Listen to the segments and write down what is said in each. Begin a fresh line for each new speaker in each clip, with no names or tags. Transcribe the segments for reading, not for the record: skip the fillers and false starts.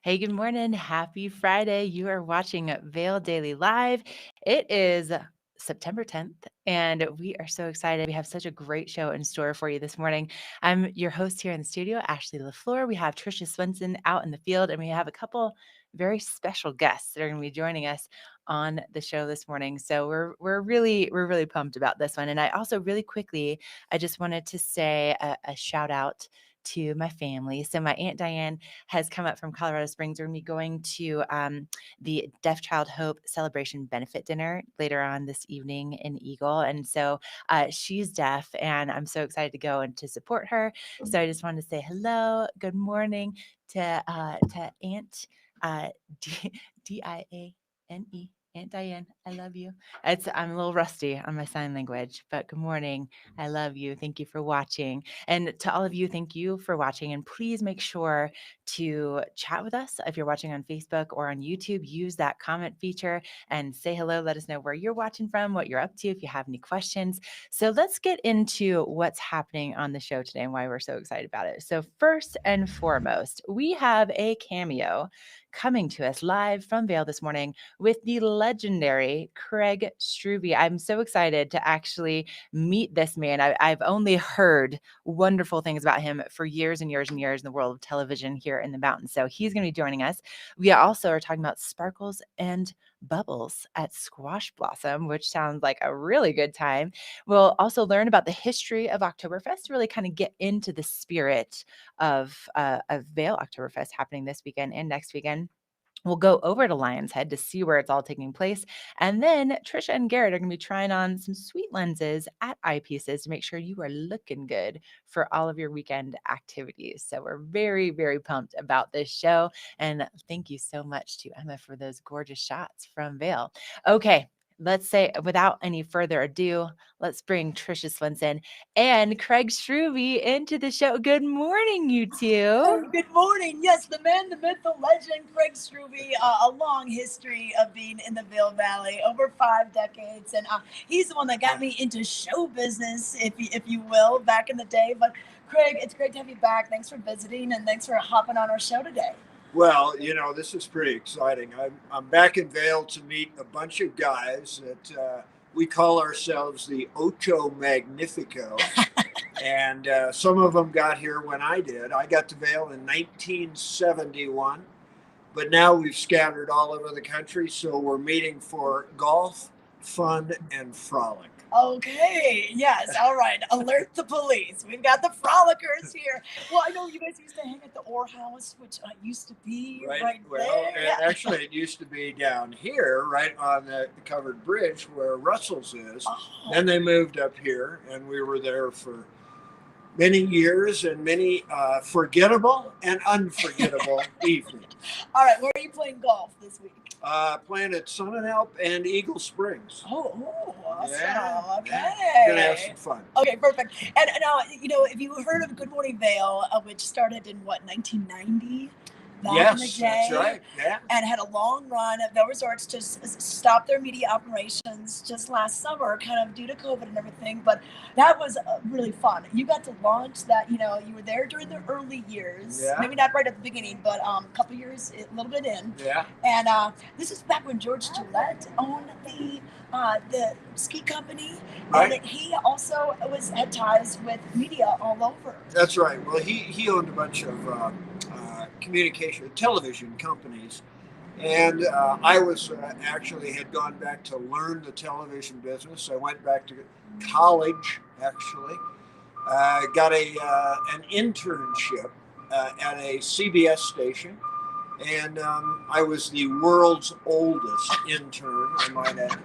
Hey, good morning. Happy Friday. You are watching Vail Daily Live. It is September 10th, and we are so excited. We have such a great show in store for you this morning. I'm your host here in the studio, Ashley LaFleur. We have Tricia Swenson out in the field, and we have a couple very special guests that are going to be joining us on the show this morning. So we're really pumped about this one. And I also really quickly, I just wanted to say a shout out to my family. So my Aunt Diane has come up from Colorado Springs. We're going to be going to the Deaf Child Hope Celebration Benefit Dinner later on this evening in Eagle. And so she's deaf, and I'm so excited to go and to support her. So I just wanted to say hello, good morning to Aunt Diane. Aunt Diane, I love you. I'm a little rusty on my sign language, but good morning. I love you. Thank you for watching. And to all of you, thank you for watching. And please make sure to chat with us. If you're watching on Facebook or on YouTube, use that comment feature and say hello. Let us know where you're watching from, what you're up to, if you have any questions. So let's get into what's happening on the show today and why we're so excited about it. So first and foremost, we have a cameo coming to us live from Vail this morning with the legendary Craig Struve. I'm so excited to actually meet this man. I've only heard wonderful things about him for years and years and years in the world of television here in the mountains. So he's going to be joining us. We also are talking about sparkles and bubbles at Squash Blossom, which sounds like a really good time. We'll also learn about the history of Oktoberfest, really kind of get into the spirit of Vail Oktoberfest happening this weekend and next weekend. We'll go over to Lion's Head to see where it's all taking place. And then Tricia and Garrett are going to be trying on some sweet lenses at Eyepieces to make sure you are looking good for all of your weekend activities. So we're very pumped about this show. And thank you so much to Emma for those gorgeous shots from Vail. Okay. Let's say, without any further ado, let's bring Tricia Swenson and Craig Struve into the show. Good morning, you two.
Good morning. Yes, the man, the myth, the legend, Craig Struve, a long history of being in the Vail Valley, over 5 decades. And he's the one that got me into show business, if you will, back in the day. But Craig, it's great to have you back. Thanks for visiting, and thanks for hopping on our show today.
Well, this is pretty exciting. I'm back in Vail to meet a bunch of guys that we call ourselves the Ocho Magnifico. And some of them got here when I did. I got to Vail in 1971, but now we've scattered all over the country. So we're meeting for golf, fun, and frolic.
Okay, yes, all right. Alert the police. We've got the frolickers here. Well, I know you guys used to hang at the Orr House, which used to be right there.
Yeah. Actually, it used to be down here, right on the covered bridge where Russell's is. Oh. Then they moved up here, and we were there for many years and many forgettable and unforgettable evenings.
All right, where are you playing golf this week?
Playing at Sun & Alp and Eagle Springs.
Oh, awesome. Yeah, okay.
Yeah. We're going to have some fun.
Okay, perfect. And now, if you heard of Good Morning Vail, which started in, 1990? Back in the day,
that's right. Yeah.
And had a long run. Vail Resorts just stopped their media operations just last summer, kind of due to COVID and everything. But that was really fun. You got to launch that. You were there during the early years. Yeah. Maybe not right at the beginning, but a couple years, a little bit in.
Yeah.
And this is back when George Gillette owned the ski company, right. And he also had ties with media all over.
That's right. Well, he owned a bunch of communication television companies, and I was actually had gone back to learn the television business. I went back to college, actually, got an internship at a CBS station, and I was the world's oldest intern, I might add.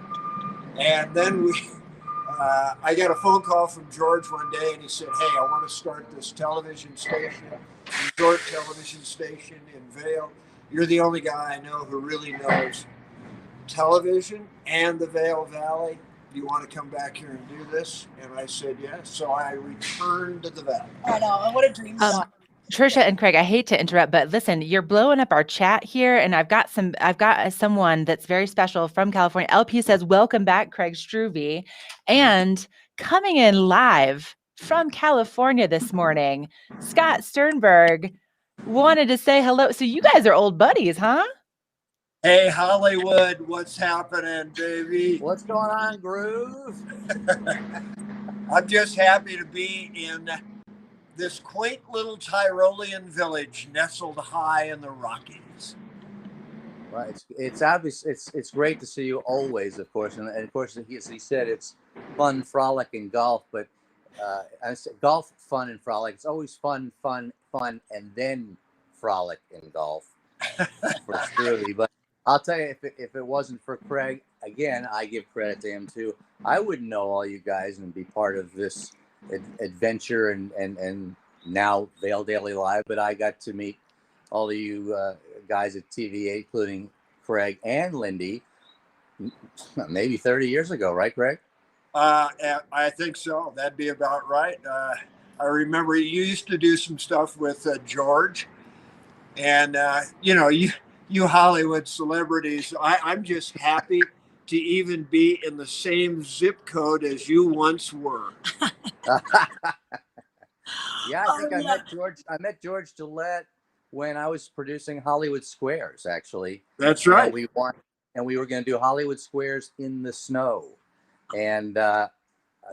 And then I got a phone call from George one day, and he said, "Hey, I want to start this television station, resort television station in Vail. You're the only guy I know who really knows television and the Vail Valley. Do you want to come back here and do this?" And I said yes. So I returned to the Valley.
I know. What a dream.
Tricia and Craig, I hate to interrupt, but listen, you're blowing up our chat here, and I've got someone that's very special from California. LP says, "Welcome back, Craig Struve," and coming in live from California this morning, Scott Sternberg. wanted to say hello. So you guys are old buddies, huh?
Hey, Hollywood, what's happening, baby?
What's going on, Groove?
I'm just happy to be in this quaint little Tyrolean village nestled high in the Rockies.
Well, it's obvious. It's great to see you always, of course, and of course, as he said, it's fun, frolic, and golf. But I said golf, fun, and frolic. It's always fun, and then frolic and golf for Struve. But I'll tell you, if it wasn't for Craig, again, I give credit to him too. I wouldn't know all you guys and be part of this adventure and now Vail Daily Live. But I got to meet all of you guys at TVA, including Craig and Lindy, maybe 30 years ago, right, Craig?
I think so. That'd be about right. I remember you used to do some stuff with George, and you Hollywood celebrities. I'm just happy to even be in the same zip code as you once were.
Yeah, I think I met George Gillette when I was producing Hollywood Squares, actually.
That's right.
And we were going to do Hollywood Squares in the snow. And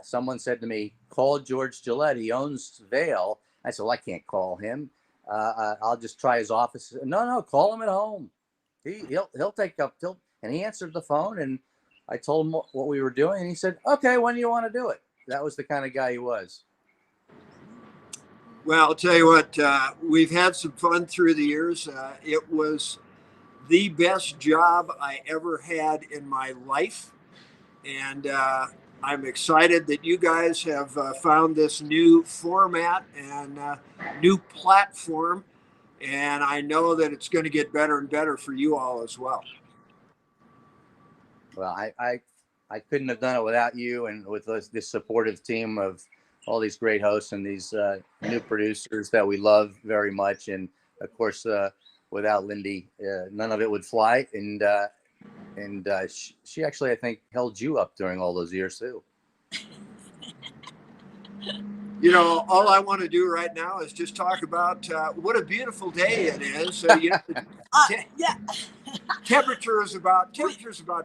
someone said to me, call George Gillette. He owns Vail. I said, well, I can't call him. I'll just try his office. No, call him at home. He'll take up. And he answered the phone, and I told him what we were doing. And he said, okay, when do you want to do it? That was the kind of guy he was.
Well, I'll tell you what, we've had some fun through the years. It was the best job I ever had in my life. And I'm excited that you guys have found this new format and new platform. And I know that it's going to get better and better for you all as well.
Well, I couldn't have done it without you and with this supportive team of all these great hosts and these new producers that we love very much. And of course, without Lindy, none of it would fly. And she actually, I think, held you up during all those years too.
You know, all I want to do right now is just talk about what a beautiful day it is.
Yeah.
Temperature is about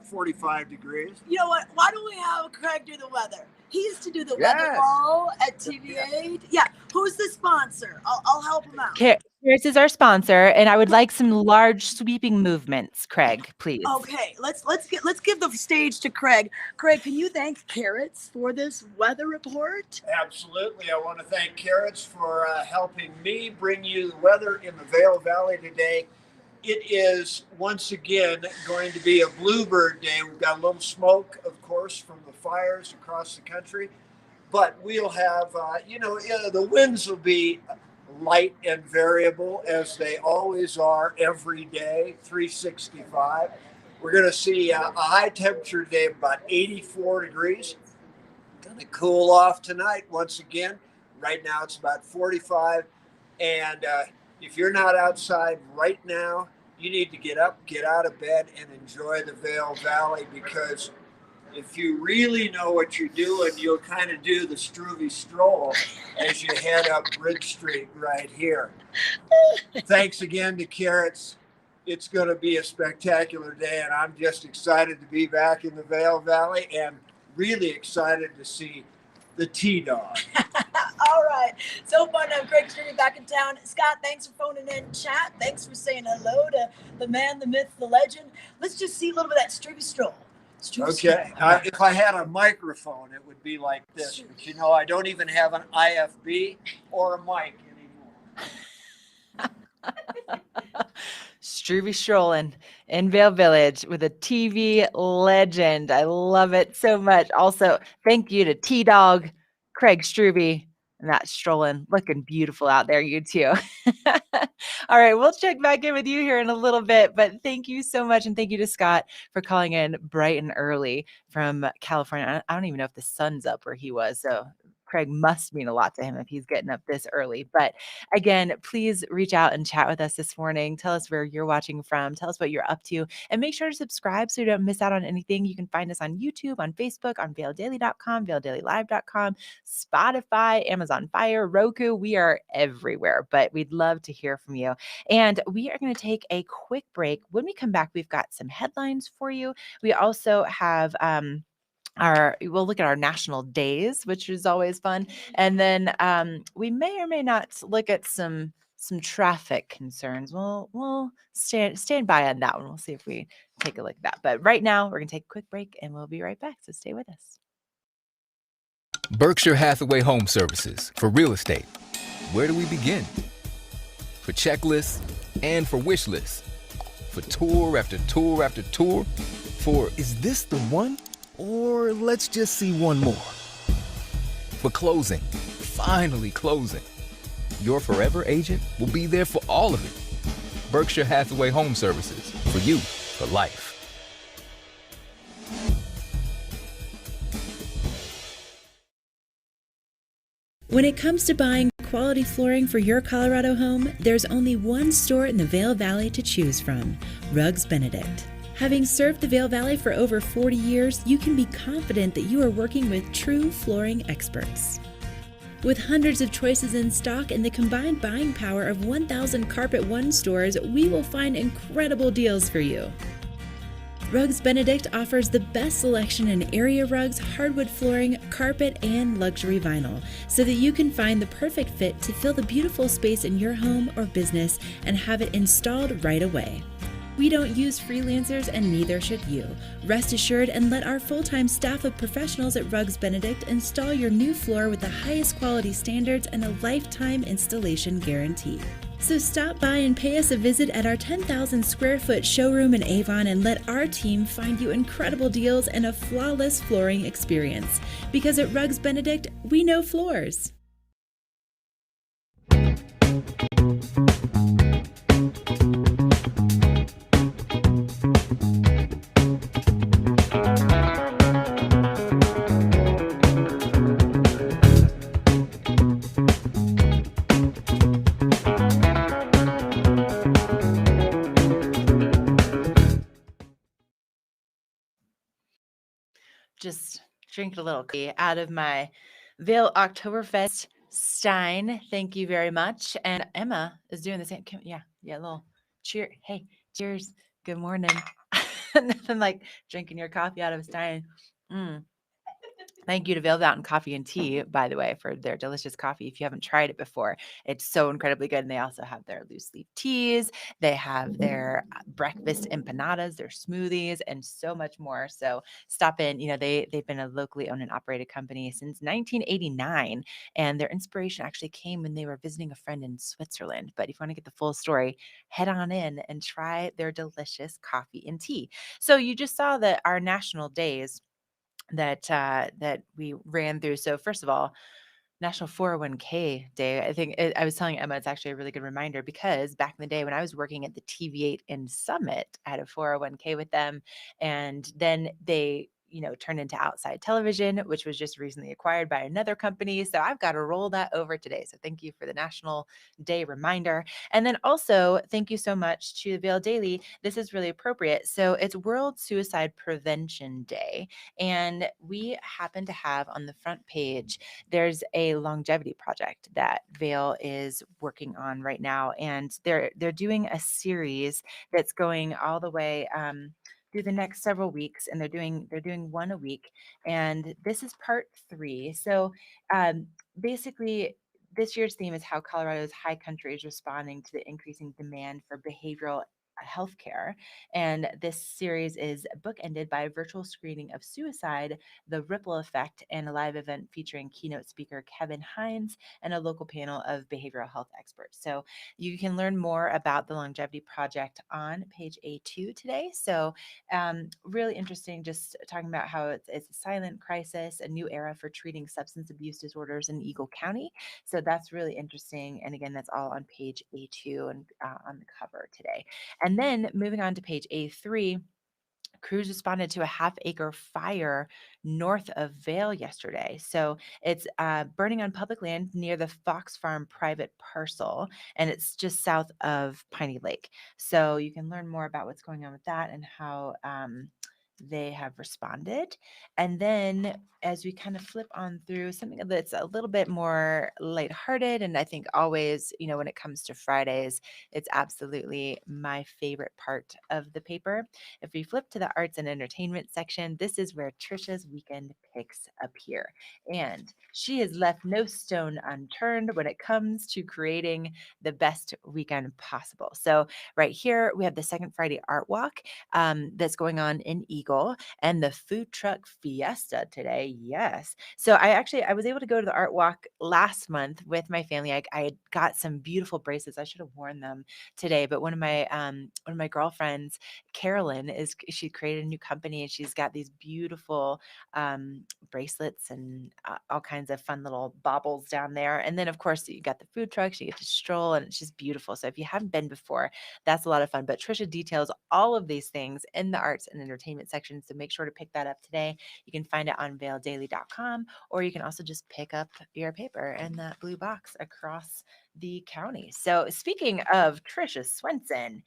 45 degrees.
You know what? Why don't we have Craig do the weather? He used to do the weather wall at TVA. Yeah. Who's the sponsor? I'll help him out.
Carrots is our sponsor, and I would like some large sweeping movements, Craig, please.
Okay, let's give the stage to Craig. Craig, can you thank Carrots for this weather report?
Absolutely. I want to thank Carrots for helping me bring you the weather in the Vail Valley today. It is once again going to be a bluebird day. We've got a little smoke, of course, from the fires across the country, but we'll have, the winds will be light and variable as they always are every day, 365. We're going to see a high temperature today of about 84 degrees. Going to cool off tonight once again. Right now it's about 45. And if you're not outside right now, you need to get up, get out of bed, and enjoy the Vail Valley, because if you really know what you're doing, you'll kind of do the Struve stroll as you head up Bridge Street right here. Thanks again to Carrots. It's going to be a spectacular day, and I'm just excited to be back in the Vail Valley and really excited to see the T-Dog.
All right. So fun to have Craig Struve back in town. Scott, thanks for phoning in chat. Thanks for saying hello to the man, the myth, the legend. Let's just see a little bit of that Struve stroll.
Okay. If I had a microphone, it would be like this. But you know, I don't even have an IFB or a mic anymore.
Struve strolling in Vail Village with a TV legend. I love it so much. Also, thank you to T-Dog, Craig Struve, and that strolling looking beautiful out there, you two. All right, we'll check back in with you here in a little bit, but thank you so much. And thank you to Scott for calling in bright and early from California. I don't even know if the sun's up where he was. So Craig must mean a lot to him if he's getting up this early. But again, please reach out and chat with us this morning. Tell us where you're watching from. Tell us what you're up to. And make sure to subscribe so you don't miss out on anything. You can find us on YouTube, on Facebook, on vaildaily.com, vaildailylive.com, Spotify, Amazon Fire, Roku. We are everywhere, but we'd love to hear from you. And we are going to take a quick break. When we come back, we've got some headlines for you. We also have we'll look at our national days, which is always fun. And then we may or may not look at some traffic concerns. We'll stand by on that one. We'll see if we take a look at that. But right now, we're going to take a quick break and we'll be right back. So stay with us.
Berkshire Hathaway Home Services for real estate. Where do we begin? For checklists and for wish lists. For tour after tour after tour. For is this the one? Or let's just see one more. For closing, finally closing. Your forever agent will be there for all of it. Berkshire Hathaway Home Services, for you, for life.
When it comes to buying quality flooring for your Colorado home, there's only one store in the Vail Valley to choose from, Rugs Benedict. Having served the Vail Valley for over 40 years, you can be confident that you are working with true flooring experts. With hundreds of choices in stock and the combined buying power of 1,000 Carpet One stores, we will find incredible deals for you. Rugs Benedict offers the best selection in area rugs, hardwood flooring, carpet, and luxury vinyl, so that you can find the perfect fit to fill the beautiful space in your home or business and have it installed right away. We don't use freelancers, and neither should you. Rest assured and let our full-time staff of professionals at Rugs Benedict install your new floor with the highest quality standards and a lifetime installation guarantee. So stop by and pay us a visit at our 10,000 square foot showroom in Avon and let our team find you incredible deals and a flawless flooring experience. Because at Rugs Benedict, we know floors.
Just drink a little tea out of my Vail Oktoberfest Stein. Thank you very much. And Emma is doing the same. Yeah, a little cheer. Hey, cheers. Good morning. Nothing like drinking your coffee out of a Stein. Thank you to Vail Mountain Coffee and Tea, by the way, for their delicious coffee. If you haven't tried it before, it's so incredibly good. And they also have their loose leaf teas. They have their breakfast empanadas, their smoothies, and so much more. So stop in. They've been a locally owned and operated company since 1989. And their inspiration actually came when they were visiting a friend in Switzerland. But if you want to get the full story, head on in and try their delicious coffee and tea. So you just saw that our national days that we ran through. So first of all, National 401k Day. I was telling Emma, it's actually a really good reminder because back in the day when I was working at the TV8 in Summit, I had a 401k with them, and then they turned into Outside Television, which was just recently acquired by another company. So I've got to roll that over today. So thank you for the National Day reminder. And then also thank you so much to Vail Daily. This is really appropriate. So it's World Suicide Prevention Day. And we happen to have on the front page, there's a longevity project that Vail is working on right now. And they're doing a series that's going all the way through the next several weeks, and they're doing one a week, and this is part 3. So basically this year's theme is how Colorado's high country is responding to the increasing demand for behavioral healthcare. And this series is bookended by a virtual screening of Suicide, The Ripple Effect, and a live event featuring keynote speaker Kevin Hines and a local panel of behavioral health experts. So you can learn more about the Longevity Project on page A2 today. So really interesting, just talking about how it's a silent crisis, a new era for treating substance abuse disorders in Eagle County. So that's really interesting. And again, that's all on page A2 and on the cover today. And then moving on to page A3, crews responded to a half-acre fire north of Vail yesterday. So it's burning on public land near the Fox Farm private parcel, and it's just south of Piney Lake. So you can learn more about what's going on with that and how they have responded. And then as we kind of flip on through something that's a little bit more lighthearted, and I think always, when it comes to Fridays, it's absolutely my favorite part of the paper. If we flip to the arts and entertainment section, this is where Tricia's weekend picks appear. And she has left no stone unturned when it comes to creating the best weekend possible. So right here, we have the Second Friday Art Walk that's going on in Eagle, and the food truck fiesta today. Yes. So I was able to go to the art walk last month with my family. I had got some beautiful bracelets. I should have worn them today, but one of my girlfriends, Carolyn, she created a new company, and she's got these beautiful bracelets and all kinds of fun little baubles down there. And then of course you got the food trucks, you get to stroll, and it's just beautiful. So if you haven't been before, that's a lot of fun. But Tricia details all of these things in the arts and entertainment section. So make sure to pick that up today. You can find it on vaildaily.com, or you can also just pick up your paper in that blue box across the county. So speaking of Tricia Swenson,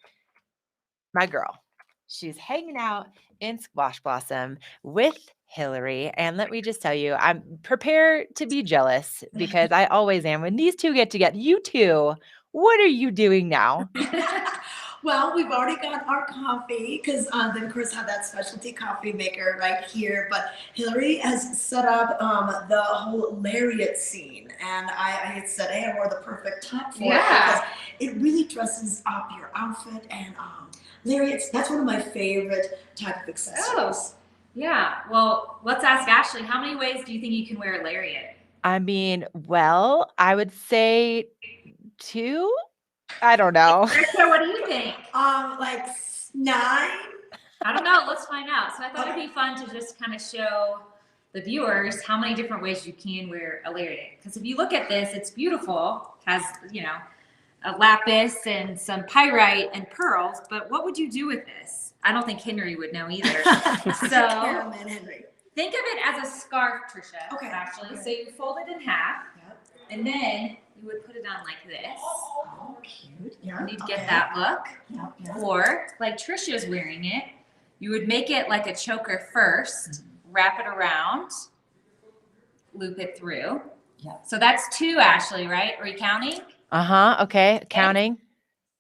my girl, she's hanging out in Squash Blossom with Hillary. And let me just tell you, I'm prepared to be jealous, because I always am when these two get together. You two, what are you doing now?
Well, we've already got our coffee, because then Chris had that specialty coffee maker right here. But Hillary has set up the whole lariat scene, and I had said, hey, I wore the perfect top for it, because it really dresses up your outfit. And lariats, that's one of my favorite type of accessories.
Oh, yeah. Well, let's ask Ashley, how many ways do you think you can wear a lariat?
I mean, well, I would say 2. I don't know.
So what do you think?
Like 9.
I don't know. Let's find out. So I thought it'd be fun to just kind of show the viewers how many different ways you can wear a lariat. Because if you look at this, it's beautiful. It has, a lapis and some pyrite and pearls. But what would you do with this? I don't think Henry would know either. So
Caroline Henry.
think of it as a scarf, Tricia.
Okay.
Actually,
Okay.
so you fold it in half,
Yep.
and then you would put it on like this.
Oh, cute. Yeah.
And you'd get that look.
Yep, yep.
Or like Tricia's wearing it, you would make it like a choker first, wrap it around, loop it through.
Yep.
So that's 2, Ashley, right? Are you counting?
Okay. Counting.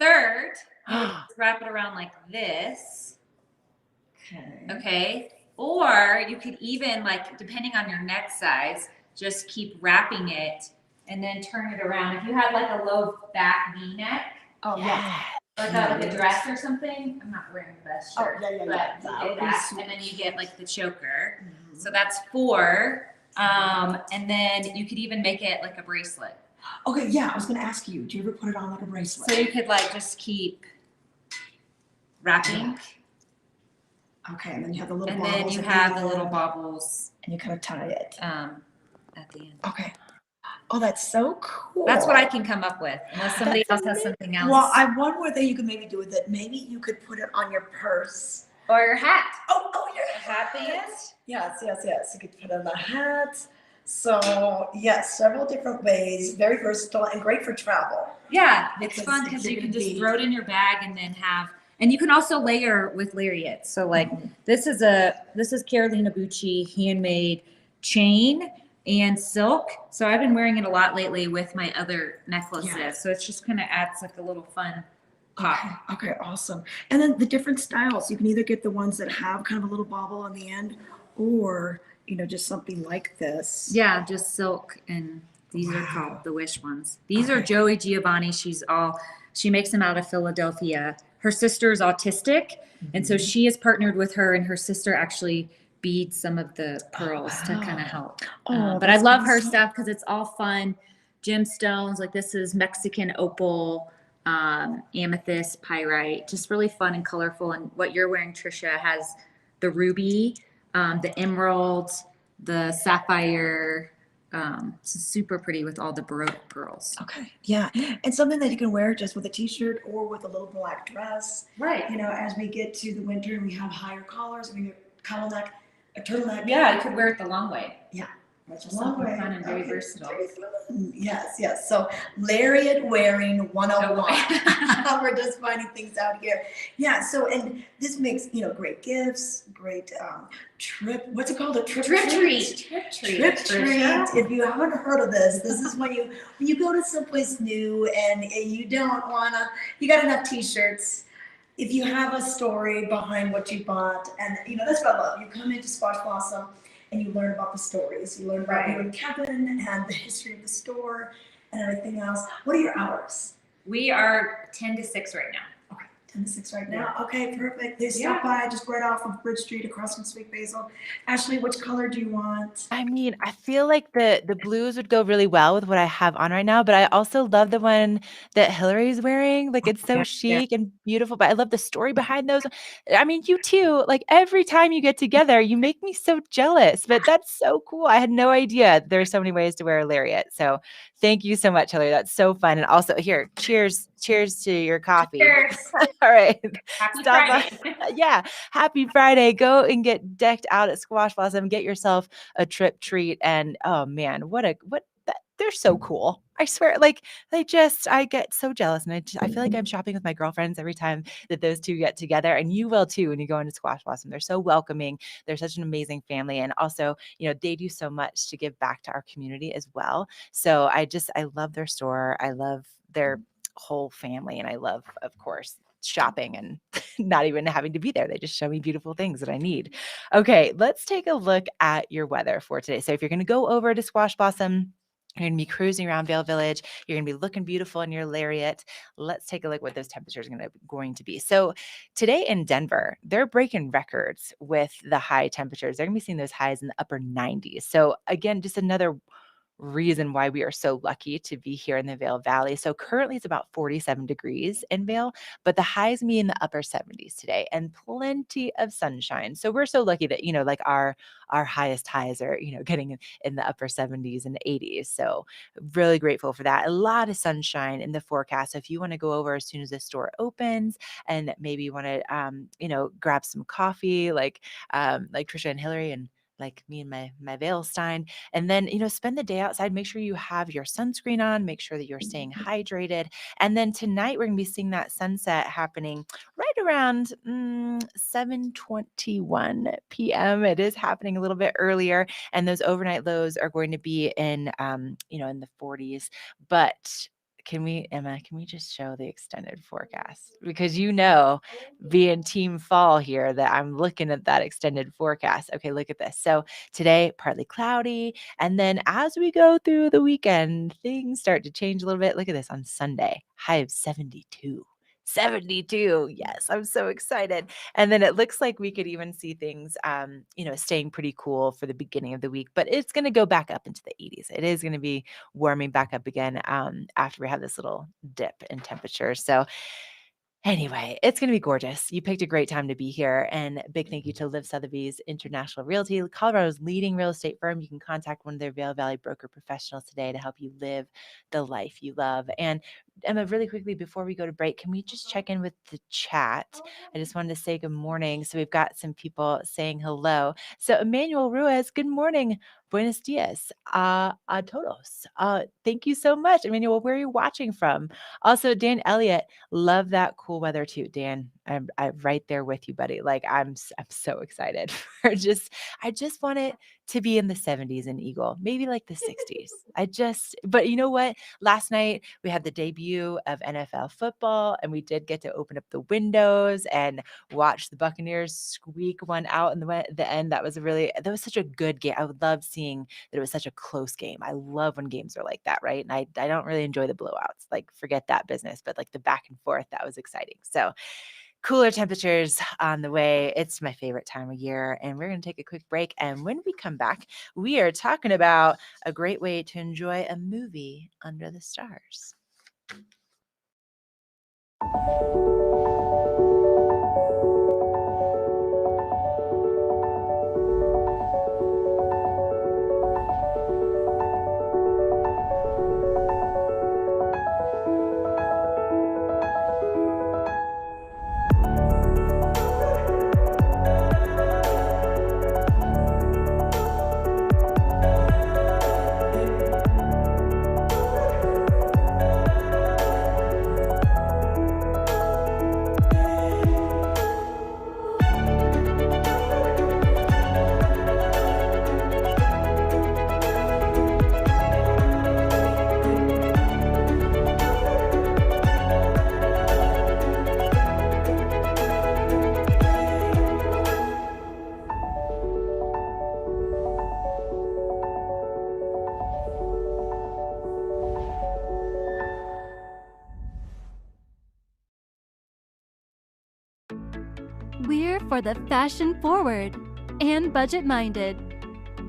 Third, you would wrap it around like this.
Okay.
Okay. Or you could even, like, depending on your neck size, just keep wrapping it and then turn it around. If you had like a low back V-neck,
Oh, yeah.
or like a dress or something, I'm not wearing the best shirt,
Oh, yeah.
but
That
you
would
get
be
that,
sweet.
and then you get like the choker.
Mhm.
So that's 4. And then you could even make it like a bracelet.
Okay, yeah, I was going to ask you, do you ever put it on like a bracelet?
So you could like just keep wrapping,
Okay, and then you have the little
and
baubles
then you
at
have
the
the little
end,
baubles
and you kind of tie it.
at the end.
Okay. Oh, that's so cool.
That's what I can come up with, unless somebody else has something else.
Well, one more thing you could maybe do with it. Maybe you could put it on your purse.
Or your hat.
Oh, your
A hat band.
Yes. You could put it on the hat. So, yes, several different ways. Very versatile and great for travel.
Yeah, it's
Because
fun
if
because
you're
you can
gonna
just
be-
throw it in your bag and then and you can also layer with lariats. So like this is Carolina Bucci handmade chain and silk. So I've been wearing it a lot lately with my other necklaces.
Yeah.
So it's just kind of adds like a little fun pop.
Okay, awesome. And then the different styles. You can either get the ones that have kind of a little bobble on the end, or just something like this.
Yeah, just silk, and these are called the Wish ones. These are
Okay.
Joey Giovanni. She makes them out of Philadelphia. Her sister is autistic, and so she has partnered with her, and her sister actually beads some of the pearls to kind of help.
Oh,
But I
that's
love her
awesome.
stuff because it's all fun gemstones. Like this is Mexican opal, amethyst, pyrite, just really fun and colorful. And what you're wearing, Tricia, has the ruby, the emerald, the sapphire, It's super pretty with all the Baroque pearls.
Okay. Yeah. And something that you can wear just with a t-shirt or with a little black dress.
Right.
You know, as we get to the winter and we have higher collars, we get collar neck, a turtleneck.
Yeah, you could wear it the long way.
Yeah.
Which is something fun and very versatile.
Very fun. Yes, yes. So lariat wearing 101. We're just finding things out here. Yeah. So, and this makes, you know, great gifts, great trip. What's it called? A trip treat.
Trip treat.
Trip treat. If you haven't heard of this, this is when you go to someplace new and you don't wanna. You got enough T-shirts. If you have a story behind what you bought, and you know that's what I love. You come into Squash Blossom and you learn about the stories. You learn about you and Kevin and the history of the store and everything else. What are your hours?
We are 10 to 6 right now.
Okay, 10 to 6 right now. Okay, perfect. They stop by just right off of Bridge Street across from Sweet Basil. Ashley, which color do you want?
I mean, I feel like the blues would go really well with what I have on right now, but I also love the one that Hillary's wearing. Like it's so chic and beautiful, but I love the story behind those. I mean, you too, like every time you get together, you make me so jealous, but that's so cool. I had no idea there's so many ways to wear a lariat. So thank you so much, Hillary. That's so fun. And also here, cheers to your coffee.
Cheers.
All right.
Happy
Stop
Friday.
by. Yeah. Happy Friday. Go and get decked out at Squash Blossom. Get yourself a trip treat. And oh man, they're so cool. I swear, like I get so jealous, and I feel like I'm shopping with my girlfriends every time that those two get together, and you will too when you go into Squash Blossom. They're so welcoming. They're such an amazing family, and also, you know, they do so much to give back to our community as well. So I love their store. I love their whole family, and I love, of course, shopping and not even having to be there. They just show me beautiful things that I need. Okay, let's take a look at your weather for today. So if you're going to go over to Squash Blossom, you're going to be cruising around Vail Village. You're going to be looking beautiful in your lariat. Let's take a look at what those temperatures are going to be. So today in Denver, they're breaking records with the high temperatures. They're going to be seeing those highs in the upper 90s. So again, just another reason why we are so lucky to be here in the Vail Valley. So currently it's about 47 degrees in Vail, but the highs be in the upper 70s today and plenty of sunshine. So we're so lucky that, you know, like our highest highs are, you know, getting in the upper 70s and 80s. So really grateful for that. A lot of sunshine in the forecast. So if you want to go over as soon as the store opens and maybe you want to, you know, grab some coffee like Tricia and Hillary and like me and my Vail Stein, and then, you know, spend the day outside. Make sure you have your sunscreen on, make sure that you're staying hydrated. And then tonight we're going to be seeing that sunset happening right around 7:21 p.m. It is happening a little bit earlier, and those overnight lows are going to be in, you know, in the 40s. But Emma, can we just show the extended forecast? Because, you know, being team fall here, that I'm looking at that extended forecast. Okay, look at this. So today, partly cloudy. And then as we go through the weekend, things start to change a little bit. Look at this on Sunday, high of 72. 72. Yes, I'm so excited. And then it looks like we could even see things, you know, staying pretty cool for the beginning of the week, but it's going to go back up into the 80s. It is going to be warming back up again after we have this little dip in temperature. So anyway, it's going to be gorgeous. You picked a great time to be here. And big thank you to Liv Sotheby's International Realty, Colorado's leading real estate firm. You can contact one of their Vail Valley broker professionals today to help you live the life you love. And Emma, really quickly before we go to break, can we just check in with the chat? I just wanted to say good morning. So we've got some people saying hello. So Emmanuel Ruiz, good morning. Buenos dias a todos. Thank you so much. Emmanuel, where are you watching from? Also, Dan Elliott, love that cool weather too. Dan, I'm right there with you, buddy. Like I'm so excited for I just want it to be in the 70s in Eagle, maybe like the 60s. But you know what? Last night we had the debut of NFL football, and we did get to open up the windows and watch the Buccaneers squeak one out in the end. That was such a good game. I would love seeing that it was such a close game. I love when games are like that, right? And I don't really enjoy the blowouts. Like forget that business, but like the back and forth, that was exciting. So cooler temperatures on the way. It's my favorite time of year, and we're going to take a quick break. And when we come back, we are talking about a great way to enjoy a movie under the stars.
We're for the fashion forward and budget minded.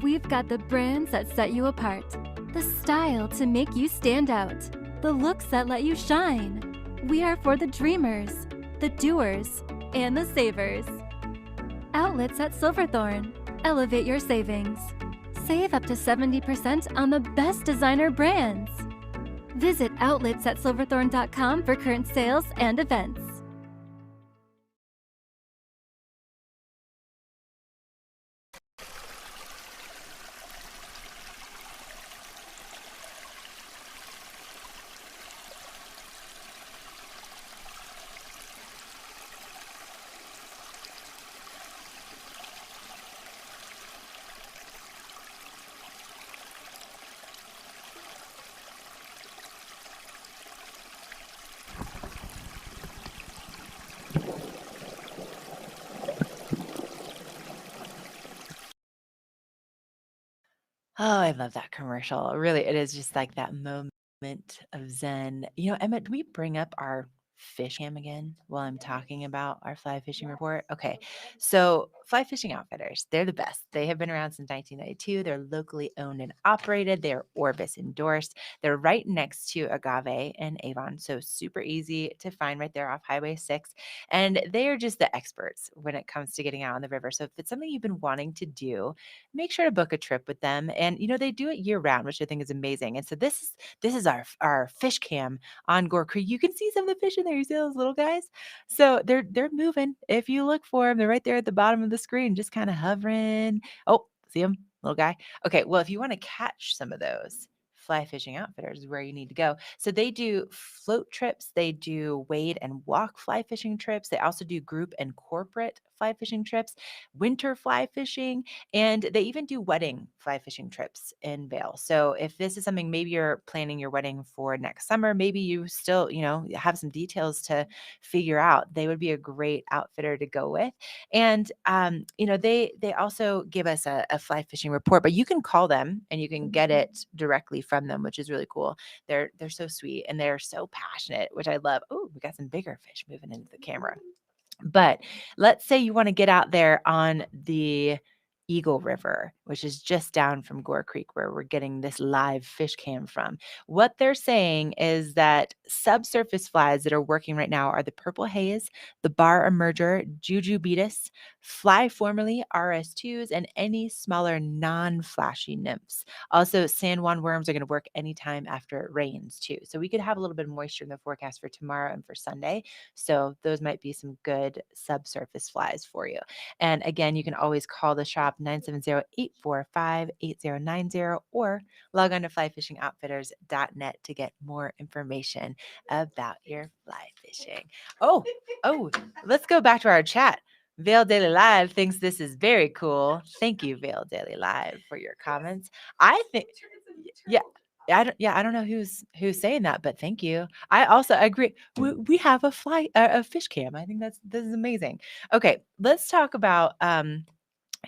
We've got the brands that set you apart, the style to make you stand out, the looks that let you shine. We are for the dreamers, the doers, and the savers. Outlets at Silverthorne. Elevate your savings. Save up to 70% on the best designer brands. Visit outlets@silverthorne.com for current sales and events.
Oh, I love that commercial. Really, it is just like that moment of zen. Emma, do we bring up our fish cam again while I'm talking about our fly fishing report? Okay. So, Fly Fishing Outfitters, they're the best. They have been around since 1992. They're locally owned and operated. They're Orbis endorsed. They're right next to Agave and Avon. So, super easy to find right there off Highway 6. And they are just the experts when it comes to getting out on the river. So, if it's something you've been wanting to do, make sure to book a trip with them. And they do it year round, which I think is amazing. And so this is our fish cam on Gore Creek. You can see some of the fish in there. You see those little guys? So they're moving. If you look for them, they're right there at the bottom of the screen, just kind of hovering. Oh, see them, little guy. Okay, well, if you want to catch some of those, Fly Fishing Outfitters is where you need to go. So they do float trips, they do wade and walk fly fishing trips. They also do group and corporate fly fishing trips, winter fly fishing, and they even do wedding fly fishing trips in Vail. So if this is something, maybe you're planning your wedding for next summer, maybe you still, have some details to figure out, they would be a great outfitter to go with. And they also give us a fly fishing report, but you can call them and you can get it directly from them, which is really cool. They're so sweet and they're so passionate, which I love. Oh, we got some bigger fish moving into the camera. But let's say you want to get out there on the Eagle River, which is just down from Gore Creek, where we're getting this live fish cam from. What they're saying is that subsurface flies that are working right now are the purple haze, the bar emerger, jujubetus, fly formerly RS2s, and any smaller non-flashy nymphs. Also, San Juan worms are going to work anytime after it rains too. So we could have a little bit of moisture in the forecast for tomorrow and for Sunday. So those might be some good subsurface flies for you. And again, you can always call the shop 970-845-8090 or log on to flyfishingoutfitters.net to get more information about your fly fishing. Oh, let's go back to our chat. Vail Daily Live thinks this is very cool. Thank you, Vail Daily Live, for your comments. I think, yeah. I don't know who's saying that, but thank you. I also agree. We have a fish cam. I think this is amazing. Okay, let's talk about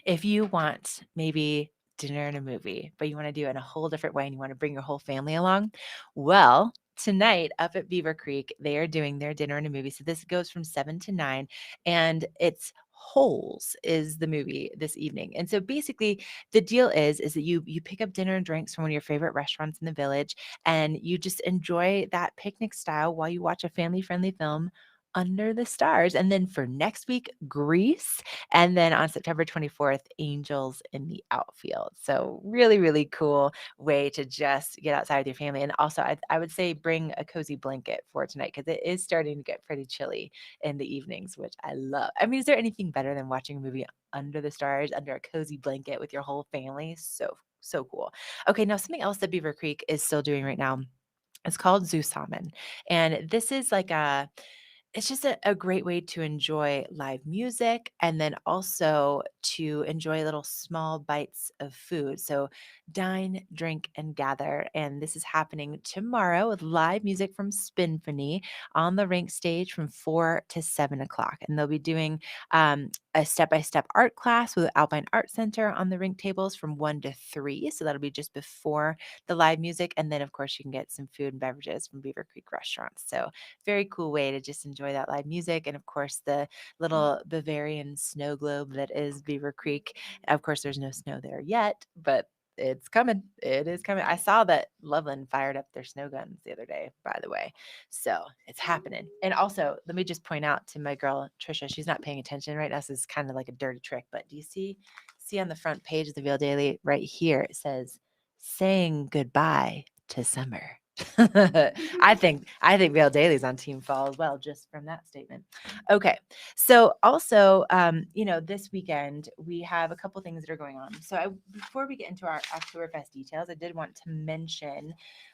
if you want maybe dinner and a movie, but you want to do it in a whole different way and you want to bring your whole family along. Well, tonight up at Beaver Creek, they are doing their dinner and a movie. So this goes from 7 to 9, and it's Holes is the movie this evening. And so basically the deal is that you pick up dinner and drinks from one of your favorite restaurants in the village, and you just enjoy that picnic style while you watch a family friendly film under the stars. And then for next week, Grease. And then on September 24th, Angels in the Outfield. So really, really cool way to just get outside with your family. And also, I would say bring a cozy blanket for tonight, because it is starting to get pretty chilly in the evenings, which I love. I mean, is there anything better than watching a movie under the stars, under a cozy blanket with your whole family? So cool. Okay, now something else that Beaver Creek is still doing right now, it's called Zoo Salmon. And this is like it's just a great way to enjoy live music and then also to enjoy little small bites of food. So dine, drink, and gather. And this is happening tomorrow with live music from Spinfony on the rink stage from 4 to 7 o'clock. And they'll be doing a step-by-step art class with Alpine Art Center on the rink tables from 1 to 3. So that'll be just before the live music. And then, of course, you can get some food and beverages from Beaver Creek restaurants. So very cool way to just enjoy that live music. And of course, the little Bavarian snow globe that is Beaver Creek. Of course, there's no snow there yet, but it's coming. It is coming. I saw that Loveland fired up their snow guns the other day, by the way. So it's happening. And also, let me just point out to my girl, Tricia, she's not paying attention right now. So it's kind of like a dirty trick. But do you see on the front page of the Vail Daily right here, it says, saying goodbye to summer. I think Vail Daily's on Team Fall as well, just from that statement. Okay. So also, this weekend we have a couple things that are going on. So before we get into our Oktoberfest details, I did want to mention,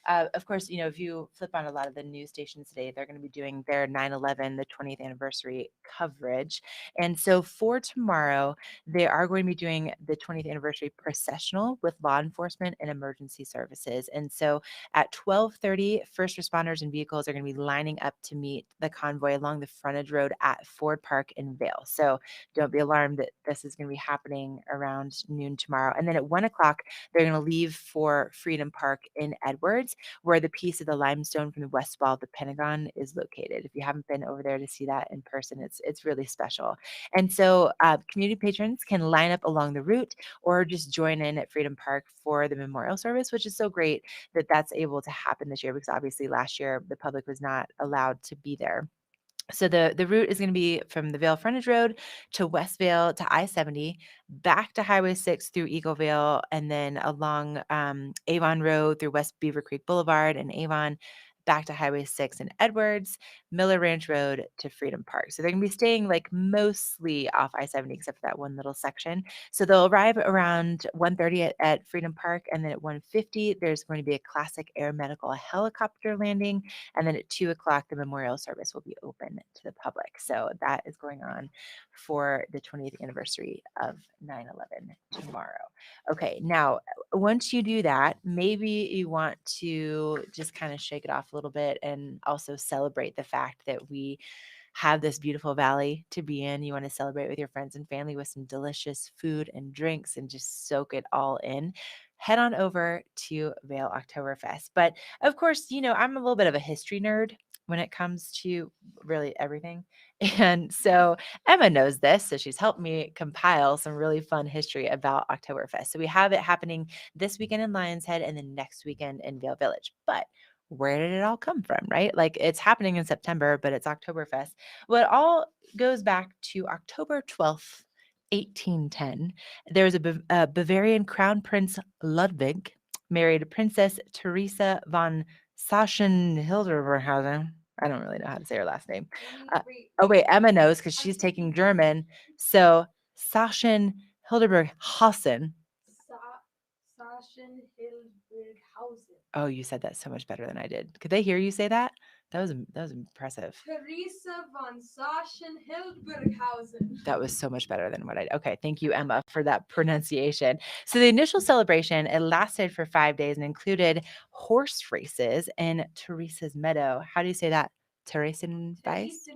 of course, if you flip on a lot of the news stations today, they're going to be doing their 9/11, the 20th anniversary coverage. And so for tomorrow, they are going to be doing the 20th anniversary processional with law enforcement and emergency services. And so at 12:30, first responders and vehicles are going to be lining up to meet the convoy along the frontage road at Ford Park in Vail. So don't be alarmed that this is going to be happening around noon tomorrow. And then at 1 o'clock, they're going to leave for Freedom Park in Edwards, where the piece of the limestone from the west wall of the Pentagon is located. If you haven't been over there to see that in person, it's really special. And so community patrons can line up along the route or just join in at Freedom Park for the memorial service, which is so great that that's able to happen this year, because obviously last year the public was not allowed to be there. So the route is going to be from the Vail Frontage Road to West Vail to I-70, back to Highway 6 through Eagle Vale, and then along Avon Road through West Beaver Creek Boulevard and Avon, back to Highway 6 in Edwards, Miller Ranch Road to Freedom Park. So they're going to be staying like mostly off I-70 except for that one little section. So they'll arrive around 1:30 at Freedom Park, and then at 1:50 there's going to be a classic air medical helicopter landing, and then at 2 o'clock the memorial service will be open to the public. So that is going on for the 20th anniversary of 9/11 tomorrow. Okay, now once you do that, maybe you want to just kind of shake it off a little bit and also celebrate the fact that we have this beautiful valley to be in. You want to celebrate with your friends and family with some delicious food and drinks and just soak it all in. Head on over to Vail Oktoberfest. But of course, I'm a little bit of a history nerd when it comes to really everything. And so Emma knows this, so she's helped me compile some really fun history about Oktoberfest. So we have it happening this weekend in Lions Head and then next weekend in Vail Village. But where did it all come from, right? Like it's happening in September, but it's Oktoberfest. Well, it all goes back to October 12th, 1810. There was a Bavarian Crown Prince Ludwig married Princess Teresa von Sachsen-Hildburghausen. I don't really know how to say her last name. Oh, wait, Emma knows because she's taking German. So Sachsen-Hildburghausen. Oh, you said that so much better than I did. Could they hear you say that? That was impressive.
Teresa von Sachsen-Hildburghausen.
That was so much better than what I did. Okay, thank you, Emma, for that pronunciation. So the initial celebration, it lasted for 5 days and included horse races in Teresa's Meadow. How do you say that? Theresienwiese?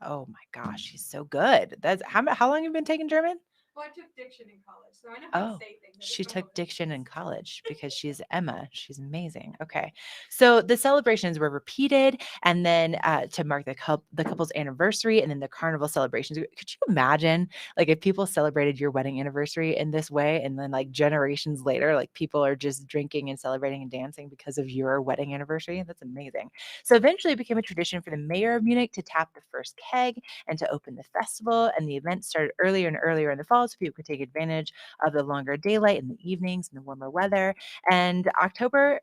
Oh my gosh, she's so good. That's how long have you been taking German?
Well, I took diction in college, so I know how to say things.
She took diction in college because she's Emma. She's amazing. Okay. So the celebrations were repeated, and then to mark the couple's anniversary and then the carnival celebrations. Could you imagine like if people celebrated your wedding anniversary in this way and then like generations later, like people are just drinking and celebrating and dancing because of your wedding anniversary? That's amazing. So eventually it became a tradition for the mayor of Munich to tap the first keg and to open the festival, and the event started earlier and earlier in the fall so people could take advantage of the longer daylight in the evenings and the warmer weather. And the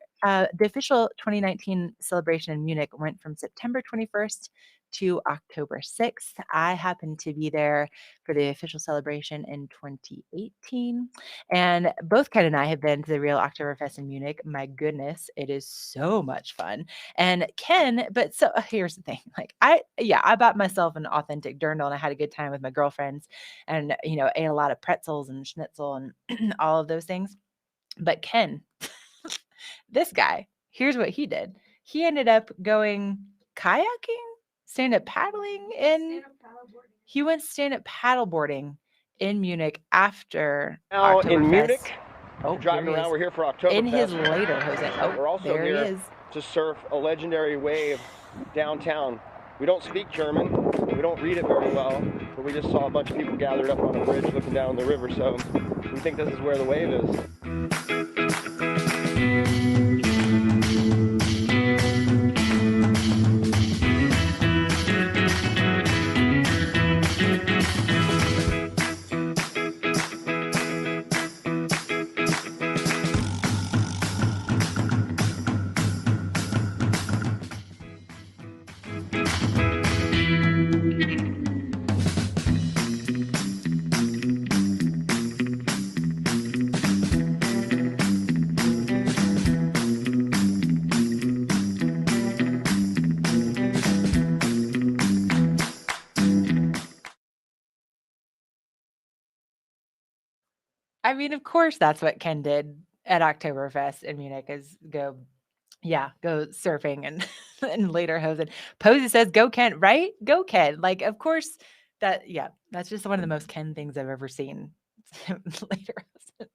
official 2019 celebration in Munich went from September 21st to October 6th. I happened to be there for the official celebration in 2018. And both Ken and I have been to the real Oktoberfest in Munich. My goodness, it is so much fun. And Ken, but so here's the thing. Like I bought myself an authentic dirndl and I had a good time with my girlfriends and, ate a lot of pretzels and schnitzel and all of those things. But Ken, this guy, here's what he did. He ended up going kayaking, stand-up paddling in.
Stand-up paddleboarding.
He went stand-up paddleboarding in Munich after
Now
Oktoberfest.
in Munich,
Oh,
driving
here he
around.
is.
We're here for
In his
Oktoberfest.
lederhosen. Oh,
We're also
there he
here
is.
to surf a legendary wave downtown. We don't speak German, we don't read it very well, but we just saw a bunch of people gathered up on a bridge looking down the river, so we think this is where the wave is.
I mean, of course, that's what Ken did at Oktoberfest in Munich is go surfing and and lederhosen. Posey says, "Go Ken," right? Go Ken. Like, of course, that's just one of the most Ken things I've ever seen. Lederhosen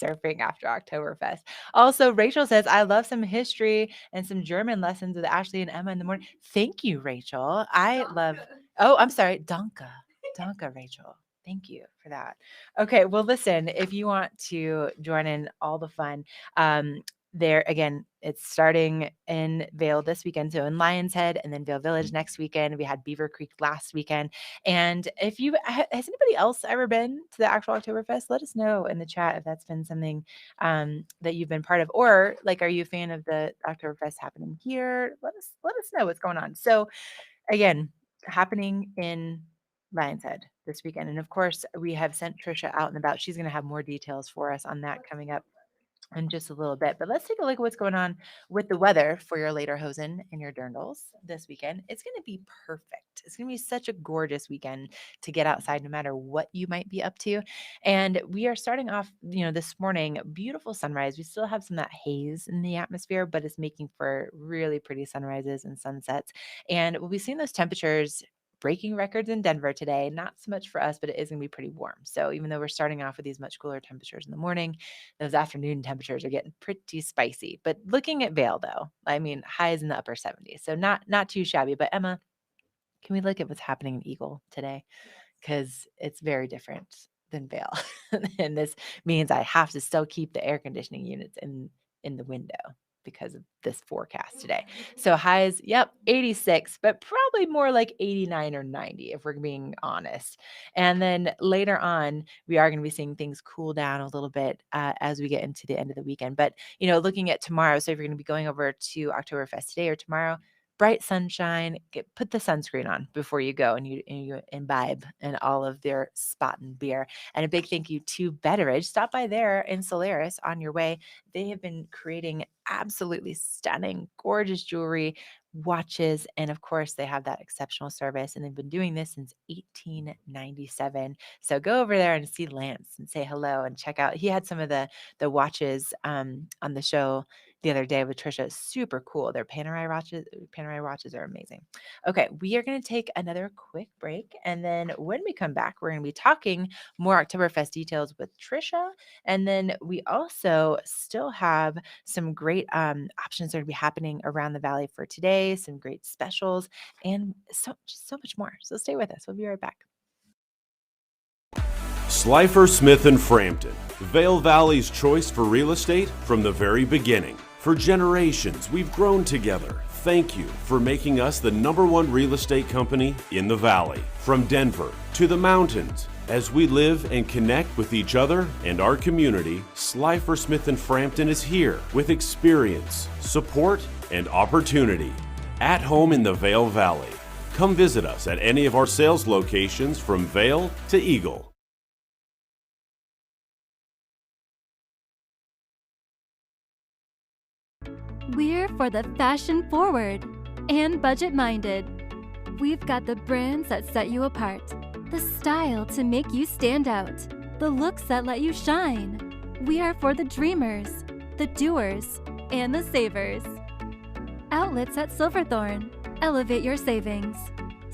surfing after Oktoberfest. Also, Rachel says, "I love some history and some German lessons with Ashley and Emma in the morning." Thank you, Rachel. I love. Oh, I'm sorry, Danke, Rachel. Thank you for that. Okay, well, listen, if you want to join in all the fun, there again, it's starting in Vail this weekend, so in Lion's Head, and then Vail Village next weekend. We had Beaver Creek last weekend. And if you has anybody else ever been to the actual Oktoberfest, let us know in the chat if that's been something that you've been part of, or like, are you a fan of the Oktoberfest happening here? Let us know what's going on. So again, happening in Lion's Head this weekend. And of course, we have sent Tricia out and about. She's going to have more details for us on that coming up in just a little bit. But let's take a look at what's going on with the weather for your lederhosen and your dirndls this weekend. It's going to be perfect. It's going to be such a gorgeous weekend to get outside no matter what you might be up to. And we are starting off, this morning, beautiful sunrise. We still have some of that haze in the atmosphere, but it's making for really pretty sunrises and sunsets. And we'll be seeing those temperatures breaking records in Denver today. Not so much for us, but it is going to be pretty warm. So even though we're starting off with these much cooler temperatures in the morning, those afternoon temperatures are getting pretty spicy. But looking at Vail, though, I mean, highs in the upper 70s. So not too shabby. But Emma, can we look at what's happening in Eagle today? Because it's very different than Vail. And this means I have to still keep the air conditioning units in the window because of this forecast today. So highs, 86, but probably more like 89 or 90 if we're being honest. And then later on, we are going to be seeing things cool down a little bit as we get into the end of the weekend. But, looking at tomorrow, so if you're going to be going over to Oktoberfest today or tomorrow, bright sunshine, put the sunscreen on before you go and you imbibe in all of their Spaten beer. And a big thank you to Betteridge. Stop by there in Solaris on your way. They have been creating absolutely stunning, gorgeous jewelry, watches, and of course they have that exceptional service, and they've been doing this since 1897. So go over there and see Lance and say hello and check out. He had some of the watches on the show the other day with Tricia. Super cool. Their Panerai watches are amazing. Okay, we are going to take another quick break, and then when we come back, we're going to be talking more Oktoberfest details with Tricia, and then we also still have some great options that are going to be happening around the valley for today, some great specials, and so much more. So stay with us. We'll be right back.
Slifer Smith & Frampton, Vail Valley's choice for real estate from the very beginning. For generations, we've grown together. Thank you for making us the #1 real estate company in the Valley. From Denver to the mountains, as we live and connect with each other and our community, Slifer Smith & Frampton is here with experience, support, and opportunity. At home in the Vail Valley. Come visit us at any of our sales locations from Vail to Eagle.
We're for the fashion forward and budget minded. We've got the brands that set you apart, the style to make you stand out, the looks that let you shine. We are for the dreamers, the doers, and the savers. Outlets at Silverthorne, elevate your savings.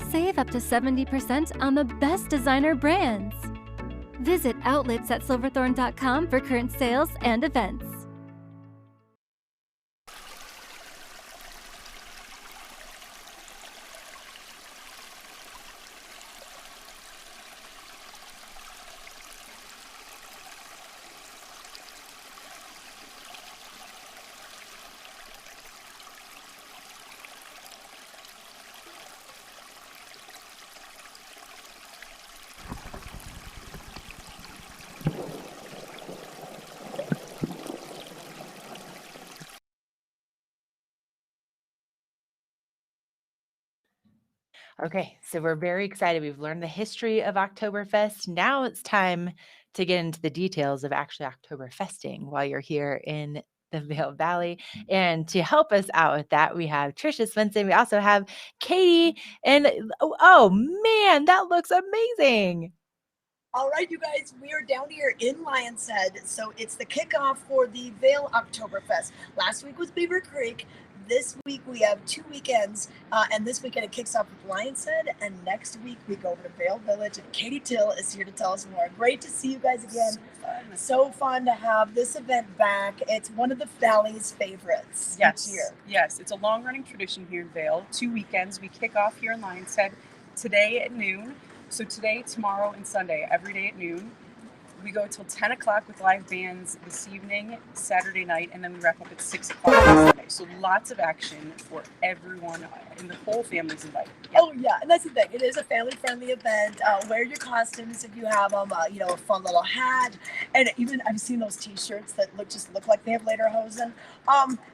Save up to 70% on the best designer brands. Visit outlets at silverthorne.com for current sales and events.
Okay, so we're very excited. We've learned the history of Oktoberfest. Now it's time to get into the details of actually Oktoberfesting while you're here in the Vail Valley. And to help us out with that, we have Tricia Svensson. We also have Katie. And oh man, that looks amazing.
All right, you guys, we are down here in Lion's Head. So it's the kickoff for the Vail Oktoberfest. Last week was Beaver Creek. This week we have 2 weekends, and this weekend it kicks off with Lion's Head, and next week we go over to Vail Village, and Katie Tille is here to tell us more. Great to see you guys again. So fun to have this event back. It's one of the Valley's favorites each year.
Yes, it's a long-running tradition here in Vail. 2 weekends. We kick off here in Lion's Head today at noon. So today, tomorrow, and Sunday, every day at noon. We go till 10 o'clock with live bands this evening, Saturday night, and then we wrap up at 6 o'clock on Sunday. So lots of action for everyone, and the whole family's invited.
Yeah. Oh yeah, and that's the thing. It is a family-friendly event. Wear your costumes if you have them. A fun little hat, and even I've seen those T-shirts that look like they have lederhosen.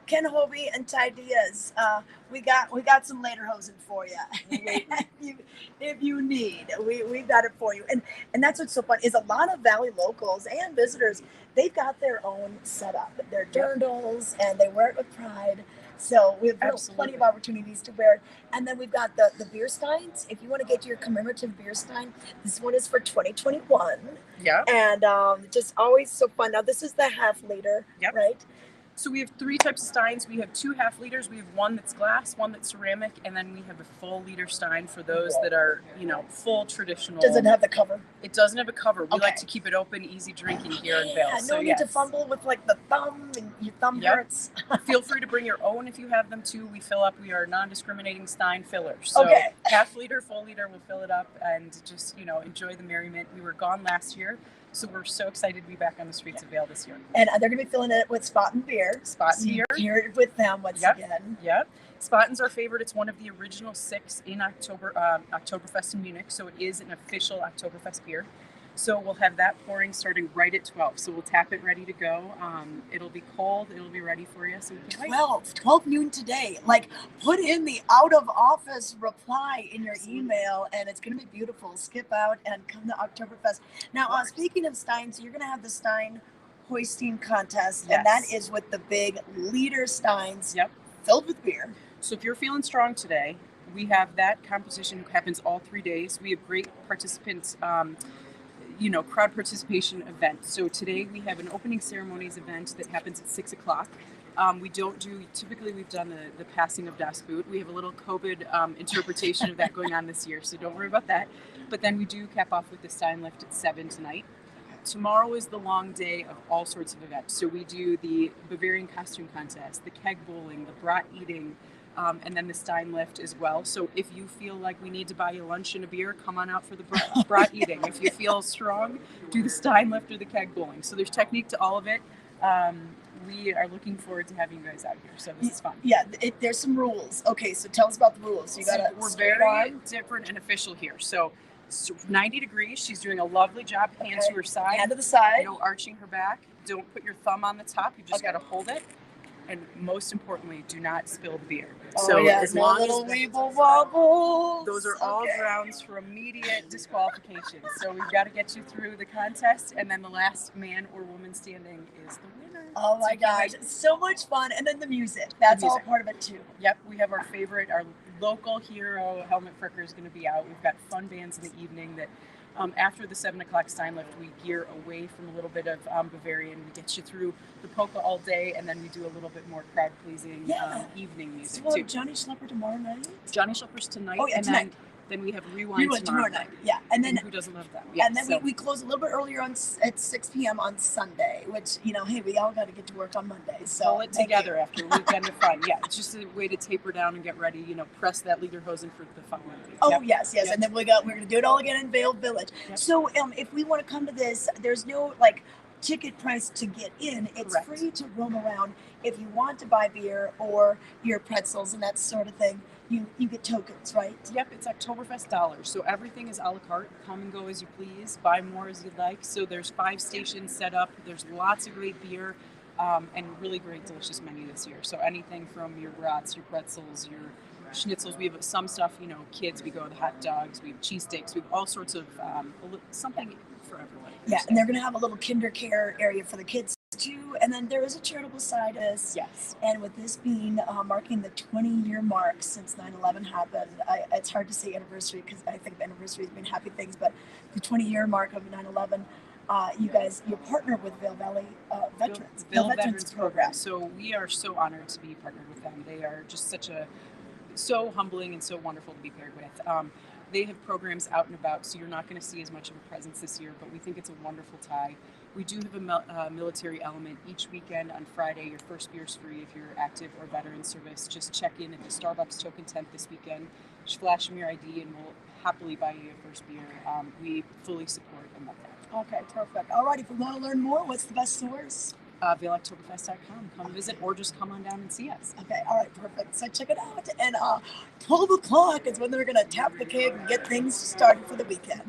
Ken Hobie and Ty Diaz. We got some lederhosen for you. if you need, we've got it for you. And that's what's so fun is a lot of Valley locals and visitors. They've got their own setup. They're dirndls and they wear it with pride. So we have plenty of opportunities to wear it. And then we've got the beer steins. If you want to get your commemorative beer stein, this one is for 2021.
Yeah.
And just always so fun. Now this is the half liter, right?
So we have 3 types of steins. We have 2 half liters. We have one that's glass, one that's ceramic, and then we have a full liter stein for those that are, full traditional.
Does it have the cover?
It doesn't have a cover. We like to keep it open, easy drinking here in Vail.
No need to fumble with like the thumb and your thumb hurts.
Feel free to bring your own if you have them too. We fill up. We are non-discriminating stein fillers. So half liter, full liter, we'll fill it up and just, enjoy the merriment. We were gone last year. So we're so excited to be back on the streets of Vail this year.
And they're going to be filling it with Spaten beer.
Spaten beer.
Here with them once again.
Yep. Spaten's our favorite. It's one of the original 6 in Oktoberfest in Munich. So it is an official Oktoberfest beer. So we'll have that pouring starting right at 12. So we'll tap it ready to go. It'll be cold. It'll be ready for you. So we can
12 noon today. Like put in the out of office reply in your email and it's going to be beautiful. Skip out and come to Oktoberfest. Now, speaking of steins, you're going to have the Stein hoisting contest. And that is with the big liter steins filled with beer.
So if you're feeling strong today, we have that competition happens all 3 days. We have great participants, crowd participation event. So today we have an opening ceremonies event that happens at 6 o'clock. We don't do, typically we've done the passing of Das Boot. We have a little COVID interpretation of that going on this year, so don't worry about that. But then we do cap off with the Stein lift at 7 tonight. Tomorrow is the long day of all sorts of events. So we do the Bavarian costume contest, the keg bowling, the brat eating, and then the Stein lift as well. So if you feel like we need to buy you lunch and a beer, come on out for the brat eating. If you feel strong, do the Stein lift or the keg bowling. So there's technique to all of it. We are looking forward to having you guys out here. So this is fun.
Yeah, there's some rules. Okay, so tell us about the rules.
We're very different and official here. So 90 degrees. She's doing a lovely job. Hand to her side.
Hand to the side.
No arching her back. Don't put your thumb on the top. You just got to hold it. And most importantly, do not spill the beer.
As long as weeble wobbles.
Those are all grounds for immediate disqualification. So we've got to get you through the contest, and then the last man or woman standing is the winner.
Oh my gosh, so much fun. And then the music. That's all part of it too.
Yep, we have our favorite, our local hero, Helmut Fricker, is going to be out. We've got fun bands in the evening that After the 7 o'clock Stein lift, we gear away from a little bit of Bavarian. We get you through the polka all day, and then we do a little bit more crowd-pleasing evening music
so
too.
Johnny Schlepper tomorrow night?
Johnny Schlepper's tonight.
Oh, yeah,
and
tonight.
Then we have Rewind tomorrow night.
Yeah, and then
who doesn't love them? Yeah,
and then we close a little bit earlier at 6 p.m. on Sunday, which, hey, we all got to get to work on Monday. So
pull it together after a weekend of fun. Yeah, it's just a way to taper down and get ready. Press that lederhosen for the following week.
Oh, yes. And then we're going to do it all again in Vail Village. Yep. So if we want to come to this, there's no ticket price to get in. It's
Correct.
Free to roam around. If you want to buy beer or your pretzels and that sort of thing, you get tokens, right?
Yep, it's Oktoberfest dollars. So everything is a la carte. Come and go as you please. Buy more as you'd like. So there's 5 stations set up. There's lots of great beer and really great, delicious menu this year. So anything from your brats, your pretzels, your schnitzels. We have some stuff, kids. We go with hot dogs. We have cheesesteaks. We have all sorts of something for everybody.
Yeah, and they're going to have a little kinder care area for the kids too. And then there is a charitable side to this.
Yes.
And with this being marking the 20-year mark since 9/11 happened, it's hard to say anniversary because I think the anniversary has been happy things, but the 20-year mark of 9/11, you partner with Vail Valley Veterans.
Vail Veterans Program. So we are so honored to be partnered with them. They are just so humbling and so wonderful to be paired with. They have programs out and about, so you're not going to see as much of a presence this year, but we think it's a wonderful tie. We do have a military element each weekend. On Friday, your first beer is free if you're active or veteran service. Just check in at the Starbucks token tent this weekend. Just flash them your ID and we'll happily buy you your first beer. We fully support and love that.
Okay, perfect. All right, if we want to learn more, what's the best source?
VailOktoberfest.com. Come visit or just come on down and see us.
Okay, all right, perfect. So check it out. And 12 o'clock is when they're going to tap the keg and get things started for the weekend.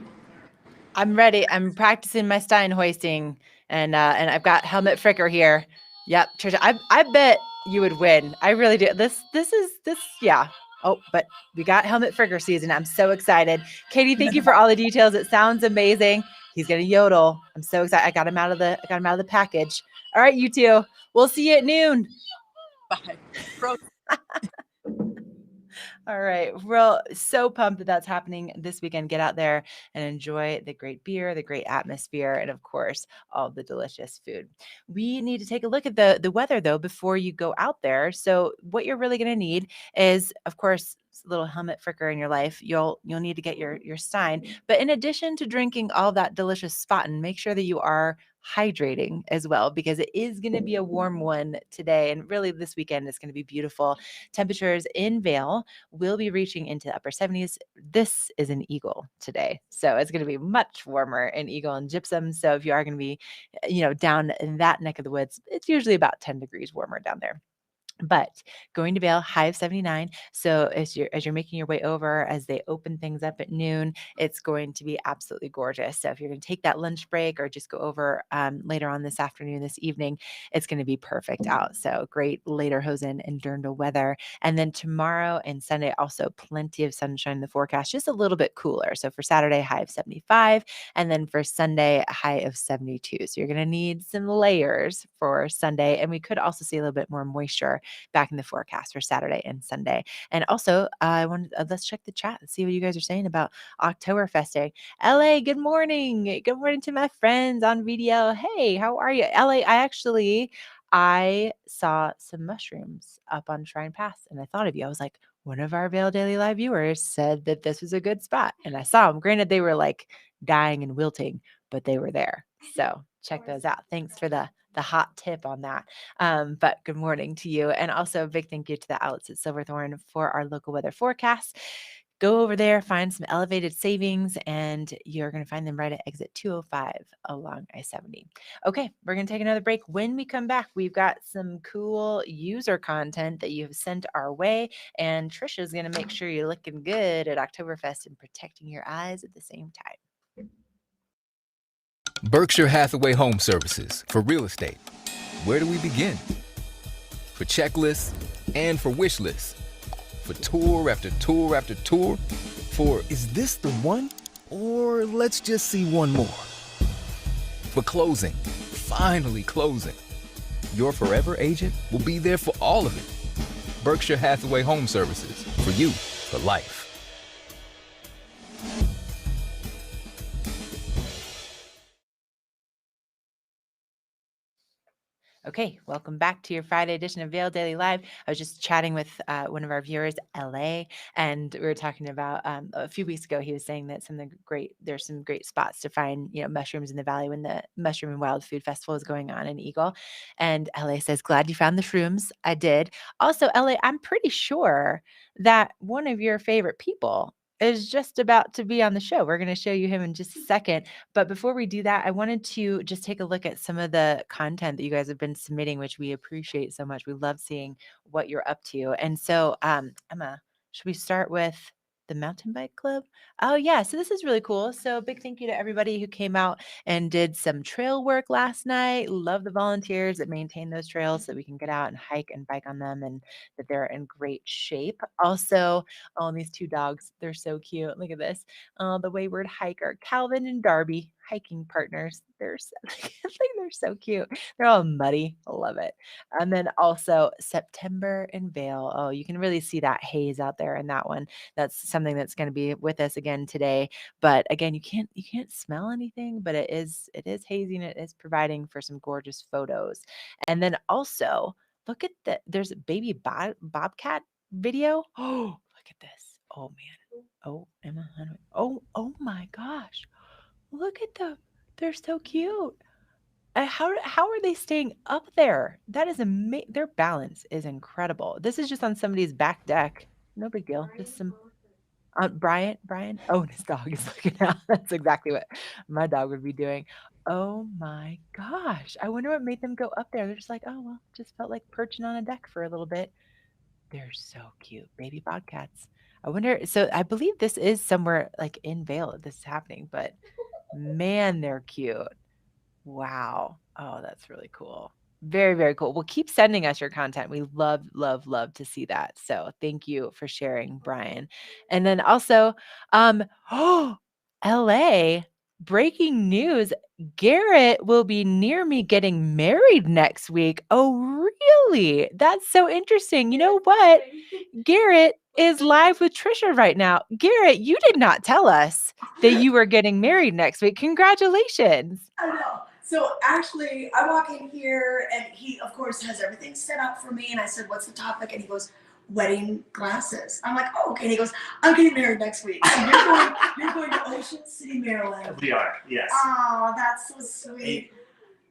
I'm ready. I'm practicing my Stein hoisting, and I've got Helmut Fricker here. Yep, Tricia, I bet you would win. I really do. This, yeah. Oh, but we got Helmut Fricker season. I'm so excited. Katie, thank you for all the details. It sounds amazing. He's gonna yodel. I'm so excited. I got him out of the package. All right, you two. We'll see you at noon.
Bye.
All right. We're so pumped that that's happening this weekend. Get out there and enjoy the great beer, the great atmosphere, and of course, all the delicious food. We need to take a look at the weather though before you go out there. So what you're really going to need is, of course, a little Helmut Fricker in your life. You'll need to get your Stein. But in addition to drinking all that delicious Spaten, make sure that you are hydrating as well, because it is going to be a warm one today. And really this weekend is going to be beautiful. Temperatures in Vail will be reaching into the upper 70s. This is an Eagle today. So it's going to be much warmer in Eagle and Gypsum. So if you are going to be, down in that neck of the woods, it's usually about 10 degrees warmer down there. But going to Vail, high of 79. So as you're making your way over, as they open things up at noon, it's going to be absolutely gorgeous. So if you're going to take that lunch break or just go over later on this afternoon, this evening, it's going to be perfect out. So great lederhosen and dirndl weather. And then tomorrow and Sunday, also plenty of sunshine in the forecast, just a little bit cooler. So for Saturday, high of 75. And then for Sunday, a high of 72. So you're going to need some layers for Sunday. And we could also see a little bit more moisture back in the forecast for Saturday and Sunday. And also, let's check the chat and see what you guys are saying about Oktoberfest Day. LA, good morning. Good morning to my friends on video. Hey, how are you? LA, I saw some mushrooms up on Shrine Pass and I thought of you. I was like, one of our Vail Daily Live viewers said that this was a good spot. And I saw them. Granted, they were like dying and wilting, but they were there. So check those out. Thanks for the hot tip on that. But good morning to you. And also a big thank you to the outlets at Silverthorne for our local weather forecasts. Go over there, find some elevated savings, and you're going to find them right at exit 205 along I-70. Okay, we're going to take another break. When we come back, we've got some cool user content that you have sent our way, and Tricia is going to make sure you're looking good at Oktoberfest and protecting your eyes at the same time.
Berkshire Hathaway Home Services for real estate. Where do we begin? For checklists and for wish lists. For tour after tour after tour. For is this the one? Or let's just see one more. For closing. Finally closing. Your forever agent will be there for all of it. Berkshire Hathaway Home Services. For you, for life.
Okay, welcome back to your Friday edition of Vail Daily Live. I was just chatting with one of our viewers, LA, and we were talking about a few weeks ago. He was saying that there's some great spots to find, mushrooms in the valley when the Mushroom and Wild Food Festival is going on in Eagle. And LA says, "Glad you found the shrooms." I did. Also, LA, I'm pretty sure that one of your favorite people is just about to be on the show. We're going to show you him in just a second. But before we do that, I wanted to just take a look at some of the content that you guys have been submitting, which we appreciate so much. We love seeing what you're up to. And so, Emma, should we start with the mountain bike club? Oh, yeah. So this is really cool. So big thank you to everybody who came out and did some trail work last night. Love the volunteers that maintain those trails so that we can get out and hike and bike on them and that they're in great shape. Also, these two dogs, they're so cute. Look at this. The wayward hiker, Calvin and Darby, hiking partners. They're so, they're so cute. They're all muddy. I love it. And then also September in Vail. Oh, you can really see that haze out there in that one. That's something that's going to be with us again today. But again, you can't smell anything, but it is hazy and it is providing for some gorgeous photos. And then also look at there's a baby bobcat video. Oh, look at this. Oh man. Oh, Emma. Oh my gosh. Look at them. They're so cute. How are they staying up there? That is amazing. Their balance is incredible. This is just on somebody's back deck. No big deal. Just some Brian. Oh, and his dog is looking out. That's exactly what my dog would be doing. Oh my gosh. I wonder what made them go up there. They're just like, oh well, just felt like perching on a deck for a little bit. They're so cute. Baby bobcats. I wonder, so I believe this is somewhere like in Vail that this is happening, but man, they're cute. Wow. Oh, that's really cool. Very, very cool. Well, keep sending us your content. We love, love, love to see that. So thank you for sharing, Brian. And then also, LA, breaking news. Garrett will be near me getting married next week. Oh, really? That's so interesting. You know what? Garrett is live with Tricia right now. Garrett, you did not tell us that you were getting married next week. Congratulations.
I know. So actually, I walk in here and he, of course, has everything set up for me. And I said, "What's the topic?" And he goes, "Wedding glasses." I'm like, "Oh, okay." And he goes, "I'm getting married next week. So you're going to Ocean City, Maryland."
We are, yes.
Oh, that's so sweet.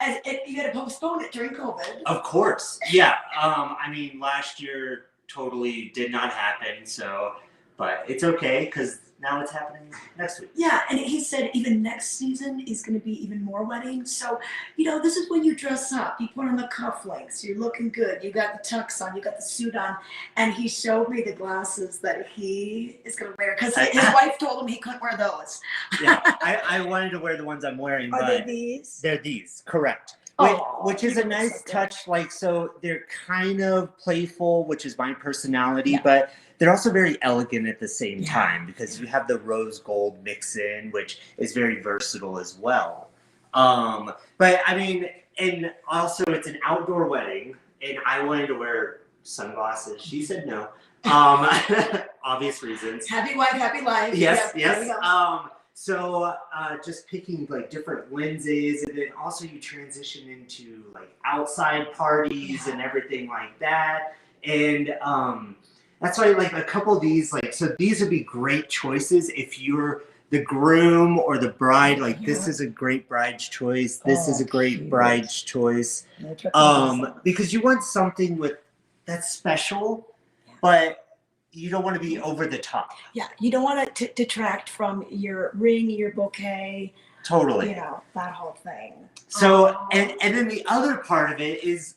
And you had to postpone it during COVID.
Of course, yeah. I mean, last year totally did not happen. So, but it's okay because now it's happening next week.
Yeah, and he said even next season is going to be even more weddings. So, this is when you dress up. You put on the cufflinks. You're looking good. You got the tux on. You got the suit on. And he showed me the glasses that he is going to wear because his wife told him he couldn't wear those.
Yeah, I wanted to wear the ones I'm wearing.
Are
but
they these?
They're these, correct.
Oh,
which is a nice touch. So they're kind of playful, which is my personality, but they're also very elegant at the same time because you have the rose gold mix in, which is very versatile as well. But I mean, and also it's an outdoor wedding, and I wanted to wear sunglasses. She said no. Obvious reasons.
Happy wife, happy life.
Yes. So just picking like different lenses, and then also you transition into like outside parties and everything like that. And that's why like a couple of these, like, so these would be great choices if you're the groom or the bride. Like this is a great bride's choice. This is a great bride's choice. Because you want something that's special, but you don't want to be over the top.
Yeah, you don't want to detract from your ring, your bouquet.
Totally.
That whole thing.
So, and then the other part of it is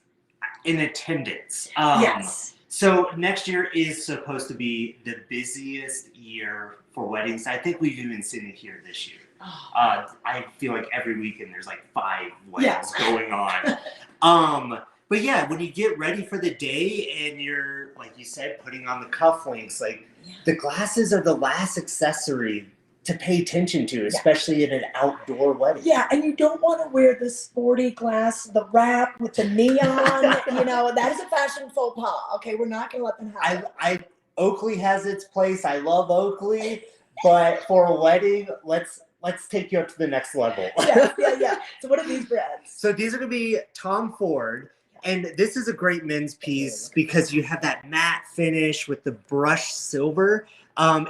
in attendance.
Yes.
So next year is supposed to be the busiest year for weddings. I think we've even seen it here this year. I feel like every weekend there's like 5 weddings going on. But yeah, when you get ready for the day and you're, like you said, putting on the cufflinks, like the glasses are the last accessory to pay attention to, especially in an outdoor wedding.
Yeah, and you don't want to wear the sporty glass, the wrap with the neon. That is a fashion faux pas. Okay, we're not going to let them have it.
Oakley has its place. I love Oakley, but for a wedding, let's take you up to the next level.
Yeah. So what are these brands?
So these are going to be Tom Ford. And this is a great men's piece because you have that matte finish with the brushed silver.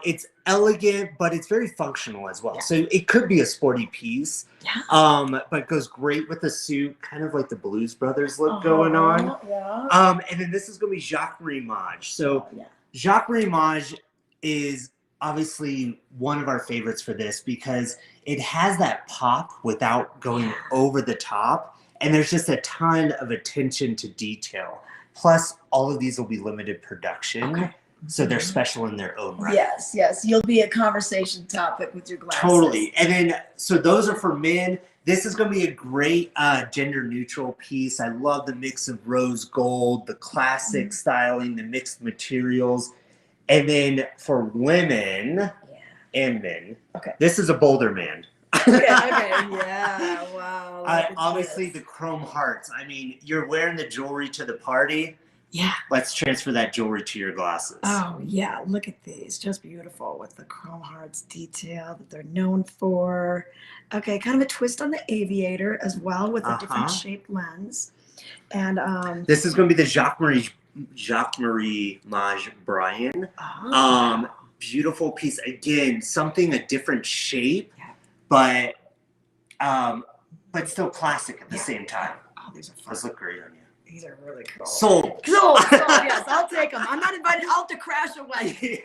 It's elegant, but it's very functional as well.
Yeah.
So it could be a sporty piece.
Yeah.
But goes great with the suit, kind of like the Blues Brothers look going on.
Yeah.
And then this is going to be Jacques-Marie Mage. So Jacques-Marie Mage is obviously one of our favorites for this because it has that pop without going over the top. And there's just a ton of attention to detail. Plus, all of these will be limited production. So they're special in their own right.
Yes, yes. You'll be a conversation topic with your glasses.
Totally. And then, so those are for men. This is going to be a great gender neutral piece. I love the mix of rose gold, the classic styling, the mixed materials. And then for women and men, this is a bolder man.
Yeah, wow.
Obviously, the chrome hearts. I mean, you're wearing the jewelry to the party.
Yeah.
Let's transfer that jewelry to your glasses.
Oh, yeah. Look at these. Just beautiful with the chrome hearts detail that they're known for. Okay, kind of a twist on the aviator as well with a different shaped lens. And
this is going to be the Jacques-Marie Mage Brian. Beautiful piece. Again, something a different shape, but still classic at the same time.
Oh, these are fun.
Those look great on you.
These are really cool.
Sold.
Yes, I'll take them. I'm not invited. I'll have to crash away.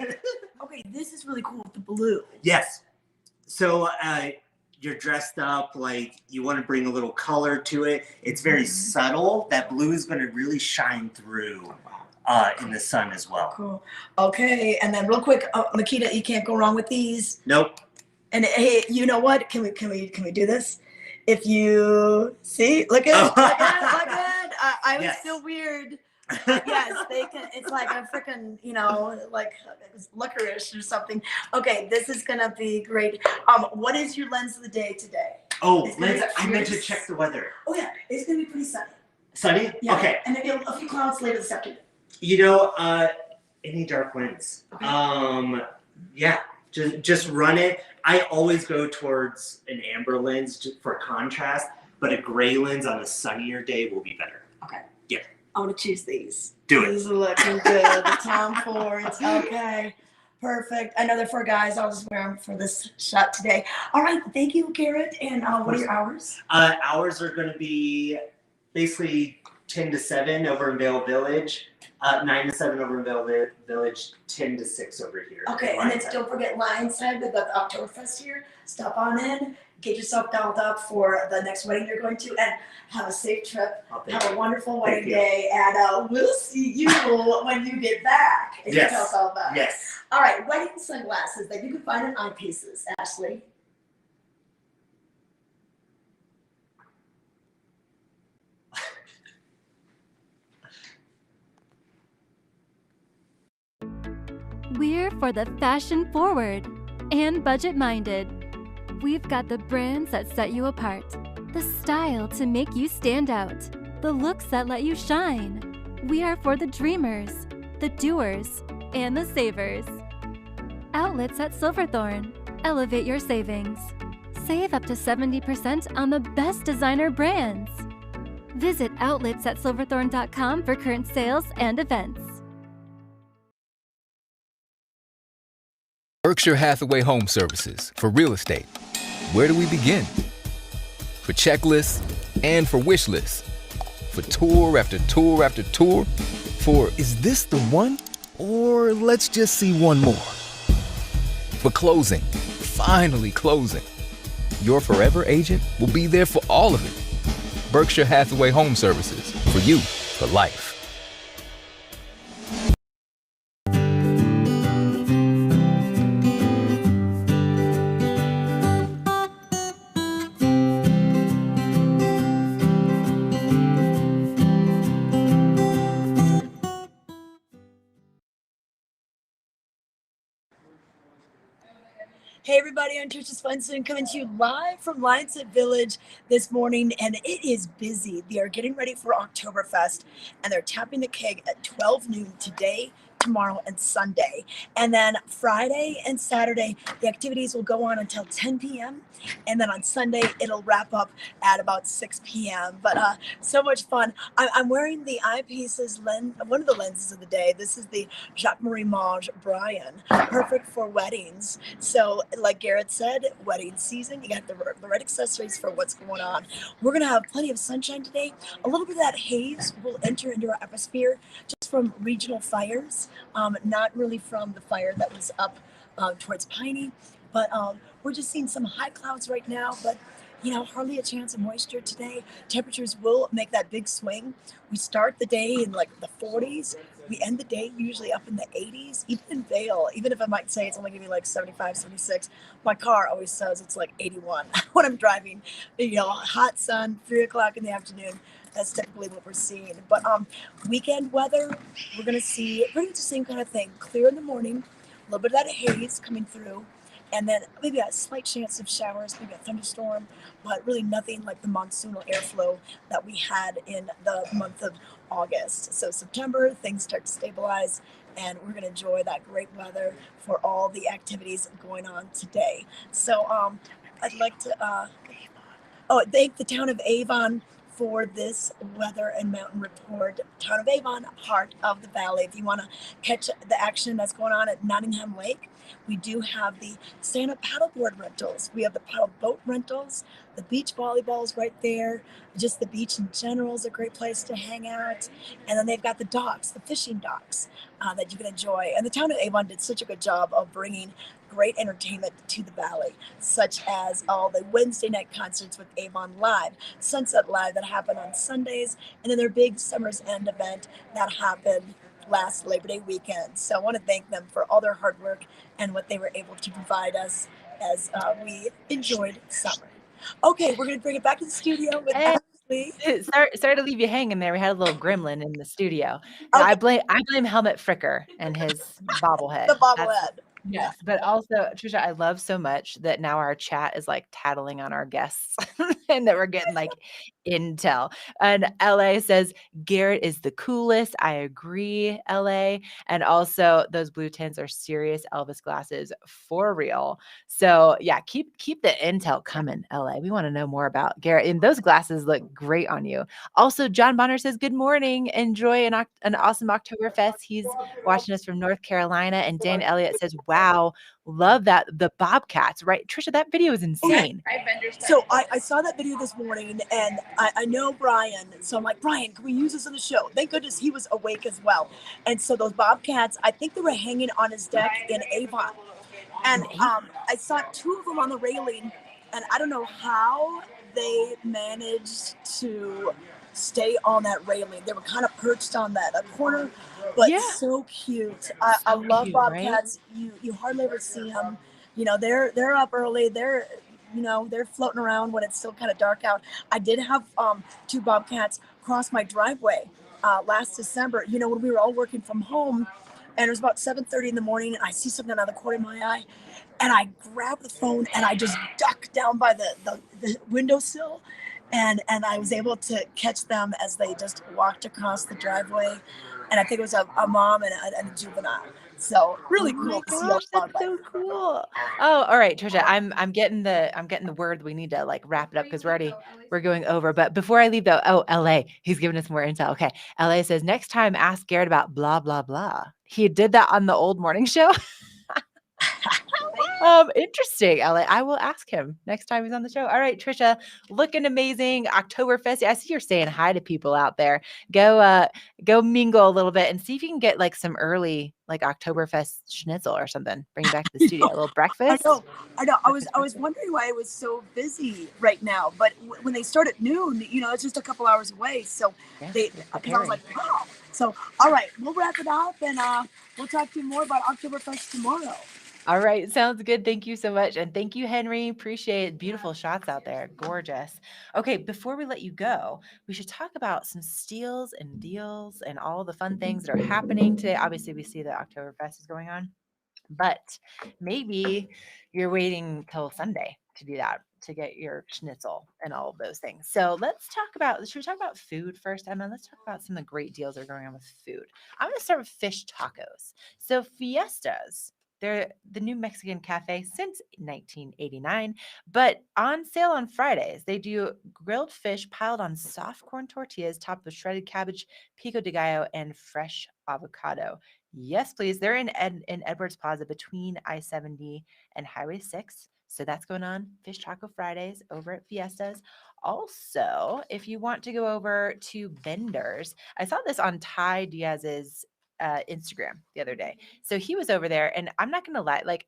Okay, this is really cool with the blue.
Yes. So you're dressed up like you want to bring a little color to it. It's very subtle. That blue is going to really shine through in the sun as well.
Cool. Okay, and then real quick, Makita, you can't go wrong with these.
Nope.
And hey, you know what? Can we do this? If you see, look at it, look at it. I was still weird. Yes, they can. It's like a freaking, like licorice or something. Okay, this is gonna be great. What is your lens of the day today?
Oh, lens. I meant to check the weather.
Oh yeah, it's gonna be pretty sunny.
Sunny?
Yeah.
Okay.
And maybe a few clouds later this afternoon.
Any dark lens. Okay. Yeah. Just run it. I always go towards an amber lens for contrast, but a gray lens on a sunnier day will be better.
Okay.
Yeah.
I want to choose these.
Do it.
These are looking good. The Tom Fords. Okay. Perfect. I know they're for guys. I'll just wear them for this shot today. All right. Thank you, Garrett. And what are your hours?
Hours are going to be basically 10 to 7 over in Vail Village. 9 to 7 over in Vail Village, 10 to 6 over here.
Okay, and then don't forget Lionshead. We've got the Oktoberfest here. Stop on in, get yourself dolled up for the next wedding you're going to, and have a safe trip. Have a wonderful wedding day, and we'll see you when you get back. And you tell us all about it.
Yes.
All right, wedding sunglasses that you can find in Eyepieces, Ashley.
We're for the fashion forward and budget minded. We've got the brands that set you apart, the style to make you stand out, the looks that let you shine. We are for the dreamers, the doers, and the savers. Outlets at Silverthorne. Elevate your savings. Save up to 70% on the best designer brands. Visit outlets@silverthorne.com for current sales and events.
Berkshire Hathaway Home Services for real estate. Where do we begin? For checklists and for wish lists. For tour after tour after tour. For is this the one? Or let's just see one more. For closing, finally closing. Your forever agent will be there for all of it. Berkshire Hathaway Home Services, for you, for life.
Hey everybody, I'm Tricia Swenson coming to you live from Lionshead Village this morning, and it is busy. They are getting ready for Oktoberfest, and they're tapping the keg at 12 noon today, tomorrow and Sunday. And then Friday and Saturday, the activities will go on until 10 p.m. And then on Sunday, it'll wrap up at about 6 p.m. But so much fun. I'm wearing the Eyepieces lens, one of the lenses of the day. This is the Jacques-Marie Mange Brian, perfect for weddings. So like Garrett said, wedding season, you got the right accessories for what's going on. We're going to have plenty of sunshine today. A little bit of that haze will enter into our atmosphere just from regional fires, not really from the fire that was up towards Piney, but we're just seeing some high clouds right now, but hardly a chance of moisture today. Temperatures will make that big swing. We start the day in like the 40s. We end the day usually up in the 80s, even in Vail. Even if I might say it's only gonna be like 75, 76, my car always says it's like 81 when I'm driving. Hot sun, 3 o'clock in the afternoon. That's typically what we're seeing. But weekend weather, we're gonna see pretty much the same kind of thing. Clear in the morning, a little bit of that haze coming through, and then maybe a slight chance of showers, maybe a thunderstorm, but really nothing like the monsoonal airflow that we had in the month of August. So September, things start to stabilize, and we're going to enjoy that great weather for all the activities going on today. So I'd like to thank the town of Avon for this weather and mountain report. Town of Avon, heart of the valley. If you want to catch the action that's going on at Nottingham Lake, we do have the stand-up paddleboard rentals. We have the paddle boat rentals, the beach volleyballs right there. Just the beach in general is a great place to hang out. And then they've got the docks, the fishing docks that you can enjoy. And the town of Avon did such a good job of bringing great entertainment to the valley, such as all the Wednesday night concerts with Avon Live, Sunset Live that happened on Sundays, and then their big Summer's End event that happened last Labor Day weekend. So I want to thank them for all their hard work and what they were able to provide us as we enjoyed summer. Okay, we're going to bring it back to the studio with Ashley.
Sorry to leave you hanging there. We had a little gremlin in the studio.
Okay.
I blame Helmet Fricker and his bobblehead.
The bobblehead.
Yes, but also, Tricia, I love so much that now our chat is like tattling on our guests and that we're getting like intel. And LA says, Garrett is the coolest. I agree, LA. And also, those blue tints are serious Elvis glasses for real. So, yeah, keep the intel coming, LA. We want to know more about Garrett. And those glasses look great on you. Also, John Bonner says, good morning. Enjoy an awesome Oktoberfest. He's watching us from North Carolina. And Dan Elliott says, wow, love that. The Bobcats, right? Tricia, that video is insane.
So I saw that video this morning, and I know Brian. So I'm like, Brian, can we use this on the show? Thank goodness he was awake as well. And so those Bobcats, I think they were hanging on his deck in Avon. And I saw 2 of them on the railing, and I don't know how they managed to stay on that railing. They were kind of perched on that corner, but so cute. I love Bobcats. Right? You hardly ever see them. They're up early. They're floating around when it's still kind of dark out. I did have 2 Bobcats cross my driveway last December. When we were all working from home, and it was about 7:30 in the morning, and I see something out of the corner of my eye, and I grab the phone and I just duck down by the windowsill. And I was able to catch them as they just walked across the driveway. And I think it was a mom and a juvenile. So really cool to see all
that's so cool. Oh, all right, Tricia. I'm getting the word we need to like wrap it up because we're going over. But before I leave though, LA, he's giving us more intel. Okay. LA says next time ask Garrett about blah blah blah. He did that on the old morning show. Interesting, LA. I will ask him next time he's on the show. All right, Tricia, looking amazing. Oktoberfest. I see you're saying hi to people out there. Go mingle a little bit and see if you can get like some early like Oktoberfest schnitzel or something. Bring it back to the studio. A little breakfast.
I know. I was wondering why it was so busy right now. But when they start at noon, it's just a couple hours away. So I was like, wow. So all right, we'll wrap it up and we'll talk to you more about Oktoberfest tomorrow.
All right. Sounds good. Thank you so much. And thank you, Henry. Appreciate it. Beautiful shots out there. Gorgeous. Okay. Before we let you go, we should talk about some steals and deals and all the fun things that are happening today. Obviously, we see that Oktoberfest is going on, but maybe you're waiting till Sunday to do that. to get your schnitzel and all of those things. So should we talk about food first, Emma? Let's talk about some of the great deals that are going on with food. I'm going to start with fish tacos. So Fiestas, they're the new Mexican cafe since 1989, but on sale on Fridays. They do grilled fish piled on soft corn tortillas topped with shredded cabbage, pico de gallo, and fresh avocado. Yes, please. They're in Edwards Plaza between I-70 and Highway 6. So that's going on Fish Taco Fridays over at Fiestas. Also, if you want to go over to Vendors, I saw this on Ty Diaz's Instagram the other day. So he was over there, and I'm not gonna lie, like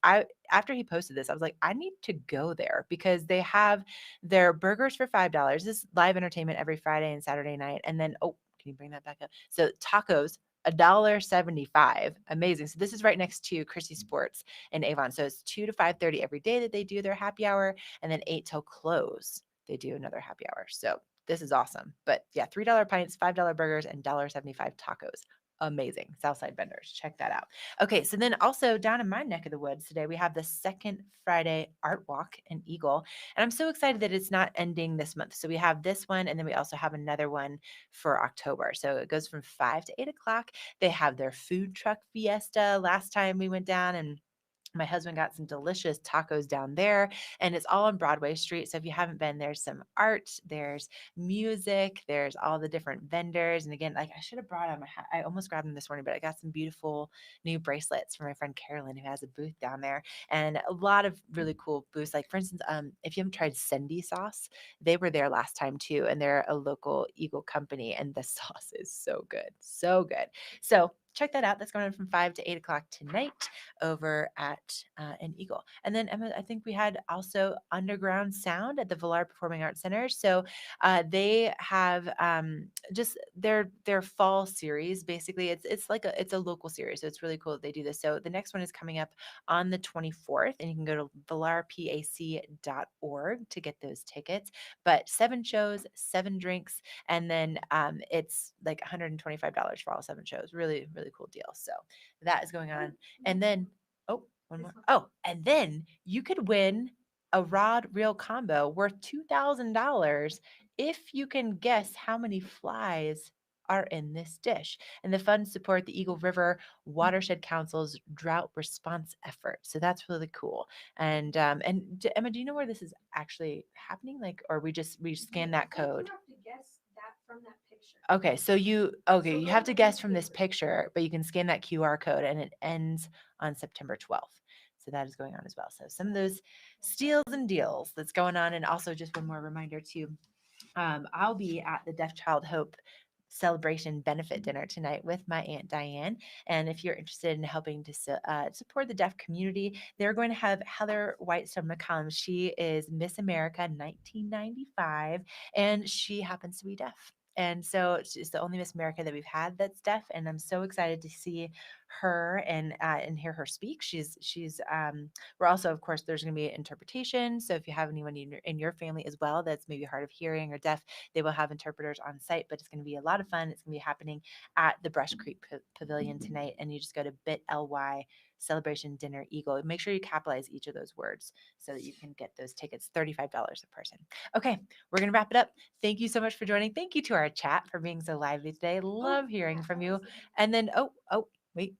after he posted this, I was like, I need to go there because they have their burgers for $5. This is live entertainment every Friday and Saturday night. And then can you bring that back up? So tacos, $1.75. Amazing. So this is right next to Chrissy Sports in Avon. So it's 2 to 5:30 every day that they do their happy hour, and then 8 till close they do another happy hour. So this is awesome. But yeah, $3 pints, $5 burgers, and $1.75 tacos. Amazing. Southside Vendors. Check that out. Okay, so then also down in my neck of the woods today, we have the second Friday Art Walk in Eagle. And I'm so excited that it's not ending this month. So we have this one, and then we also have another one for October. So it goes from 5 to 8 o'clock. They have their food truck fiesta. Last time we went down, and my husband got some delicious tacos down there, and it's all on Broadway Street. So if you haven't been, there's some art, there's music, there's all the different vendors. And again, like I should have brought them. I almost grabbed them this morning, but I got some beautiful new bracelets from my friend Carolyn, who has a booth down there, and a lot of really cool booths. Like for instance, if you haven't tried Cindy sauce, they were there last time too, and they're a local Eagle company, and the sauce is so good, so good. So check that out. That's going on from 5 to 8 o'clock tonight over at an Eagle. And then Emma, I think we had also Underground Sound at the Villar Performing Arts Center. So they have just their fall series. Basically, it's a local series, so it's really cool that they do this. So the next one is coming up on the 24th, and you can go to villarpac.org to get those tickets. But 7 shows, 7 drinks, and then it's like $125 for all 7 shows. Really, really cool deal. So that is going on. And then, one more. Oh, and then you could win a rod reel combo worth $2,000 if you can guess how many flies are in this dish. And the funds support the Eagle River Watershed Council's drought response effort. So that's really cool. And Emma, do you know where this is actually happening? Like, or we scan that code?
You have to guess that from that picture.
Okay, so you have to guess from this picture, but you can scan that QR code, and it ends on September 12th. So that is going on as well. So some of those steals and deals that's going on. And also just one more reminder too, I'll be at the Deaf Child Hope celebration benefit dinner tonight with my Aunt Diane. And if you're interested in helping to support the deaf community, they're going to have Heather Whitestone McCollum. She is Miss America 1995, and she happens to be deaf. And so she's the only Miss America that we've had that's deaf, and I'm so excited to see her and hear her speak. We're also, of course, there's going to be an interpretation. So if you have anyone in your family as well that's maybe hard of hearing or deaf, they will have interpreters on site. But it's going to be a lot of fun. It's going to be happening at the Brush Creek Pavilion tonight, and you just go to bit.ly celebration dinner Eagle. Make sure you capitalize each of those words so that you can get those tickets, $35 a person. Okay, we're going to wrap it up. Thank you so much for joining. Thank you to our chat for being so lively today. Love hearing from you. And then, wait.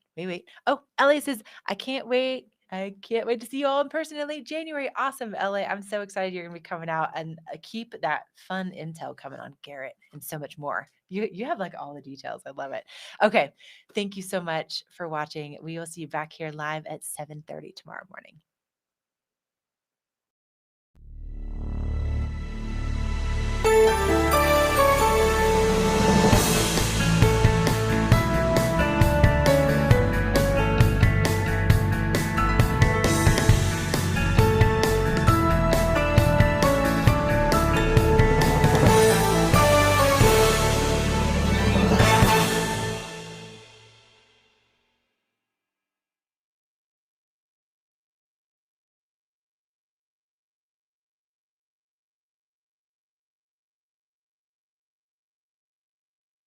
Oh, Ellie says, I can't wait to see you all in person in late January. Awesome, LA. I'm so excited you're going to be coming out, and keep that fun intel coming on Garrett and so much more. You have like all the details. I love it. Okay. Thank you so much for watching. We will see you back here live at 7:30 tomorrow morning.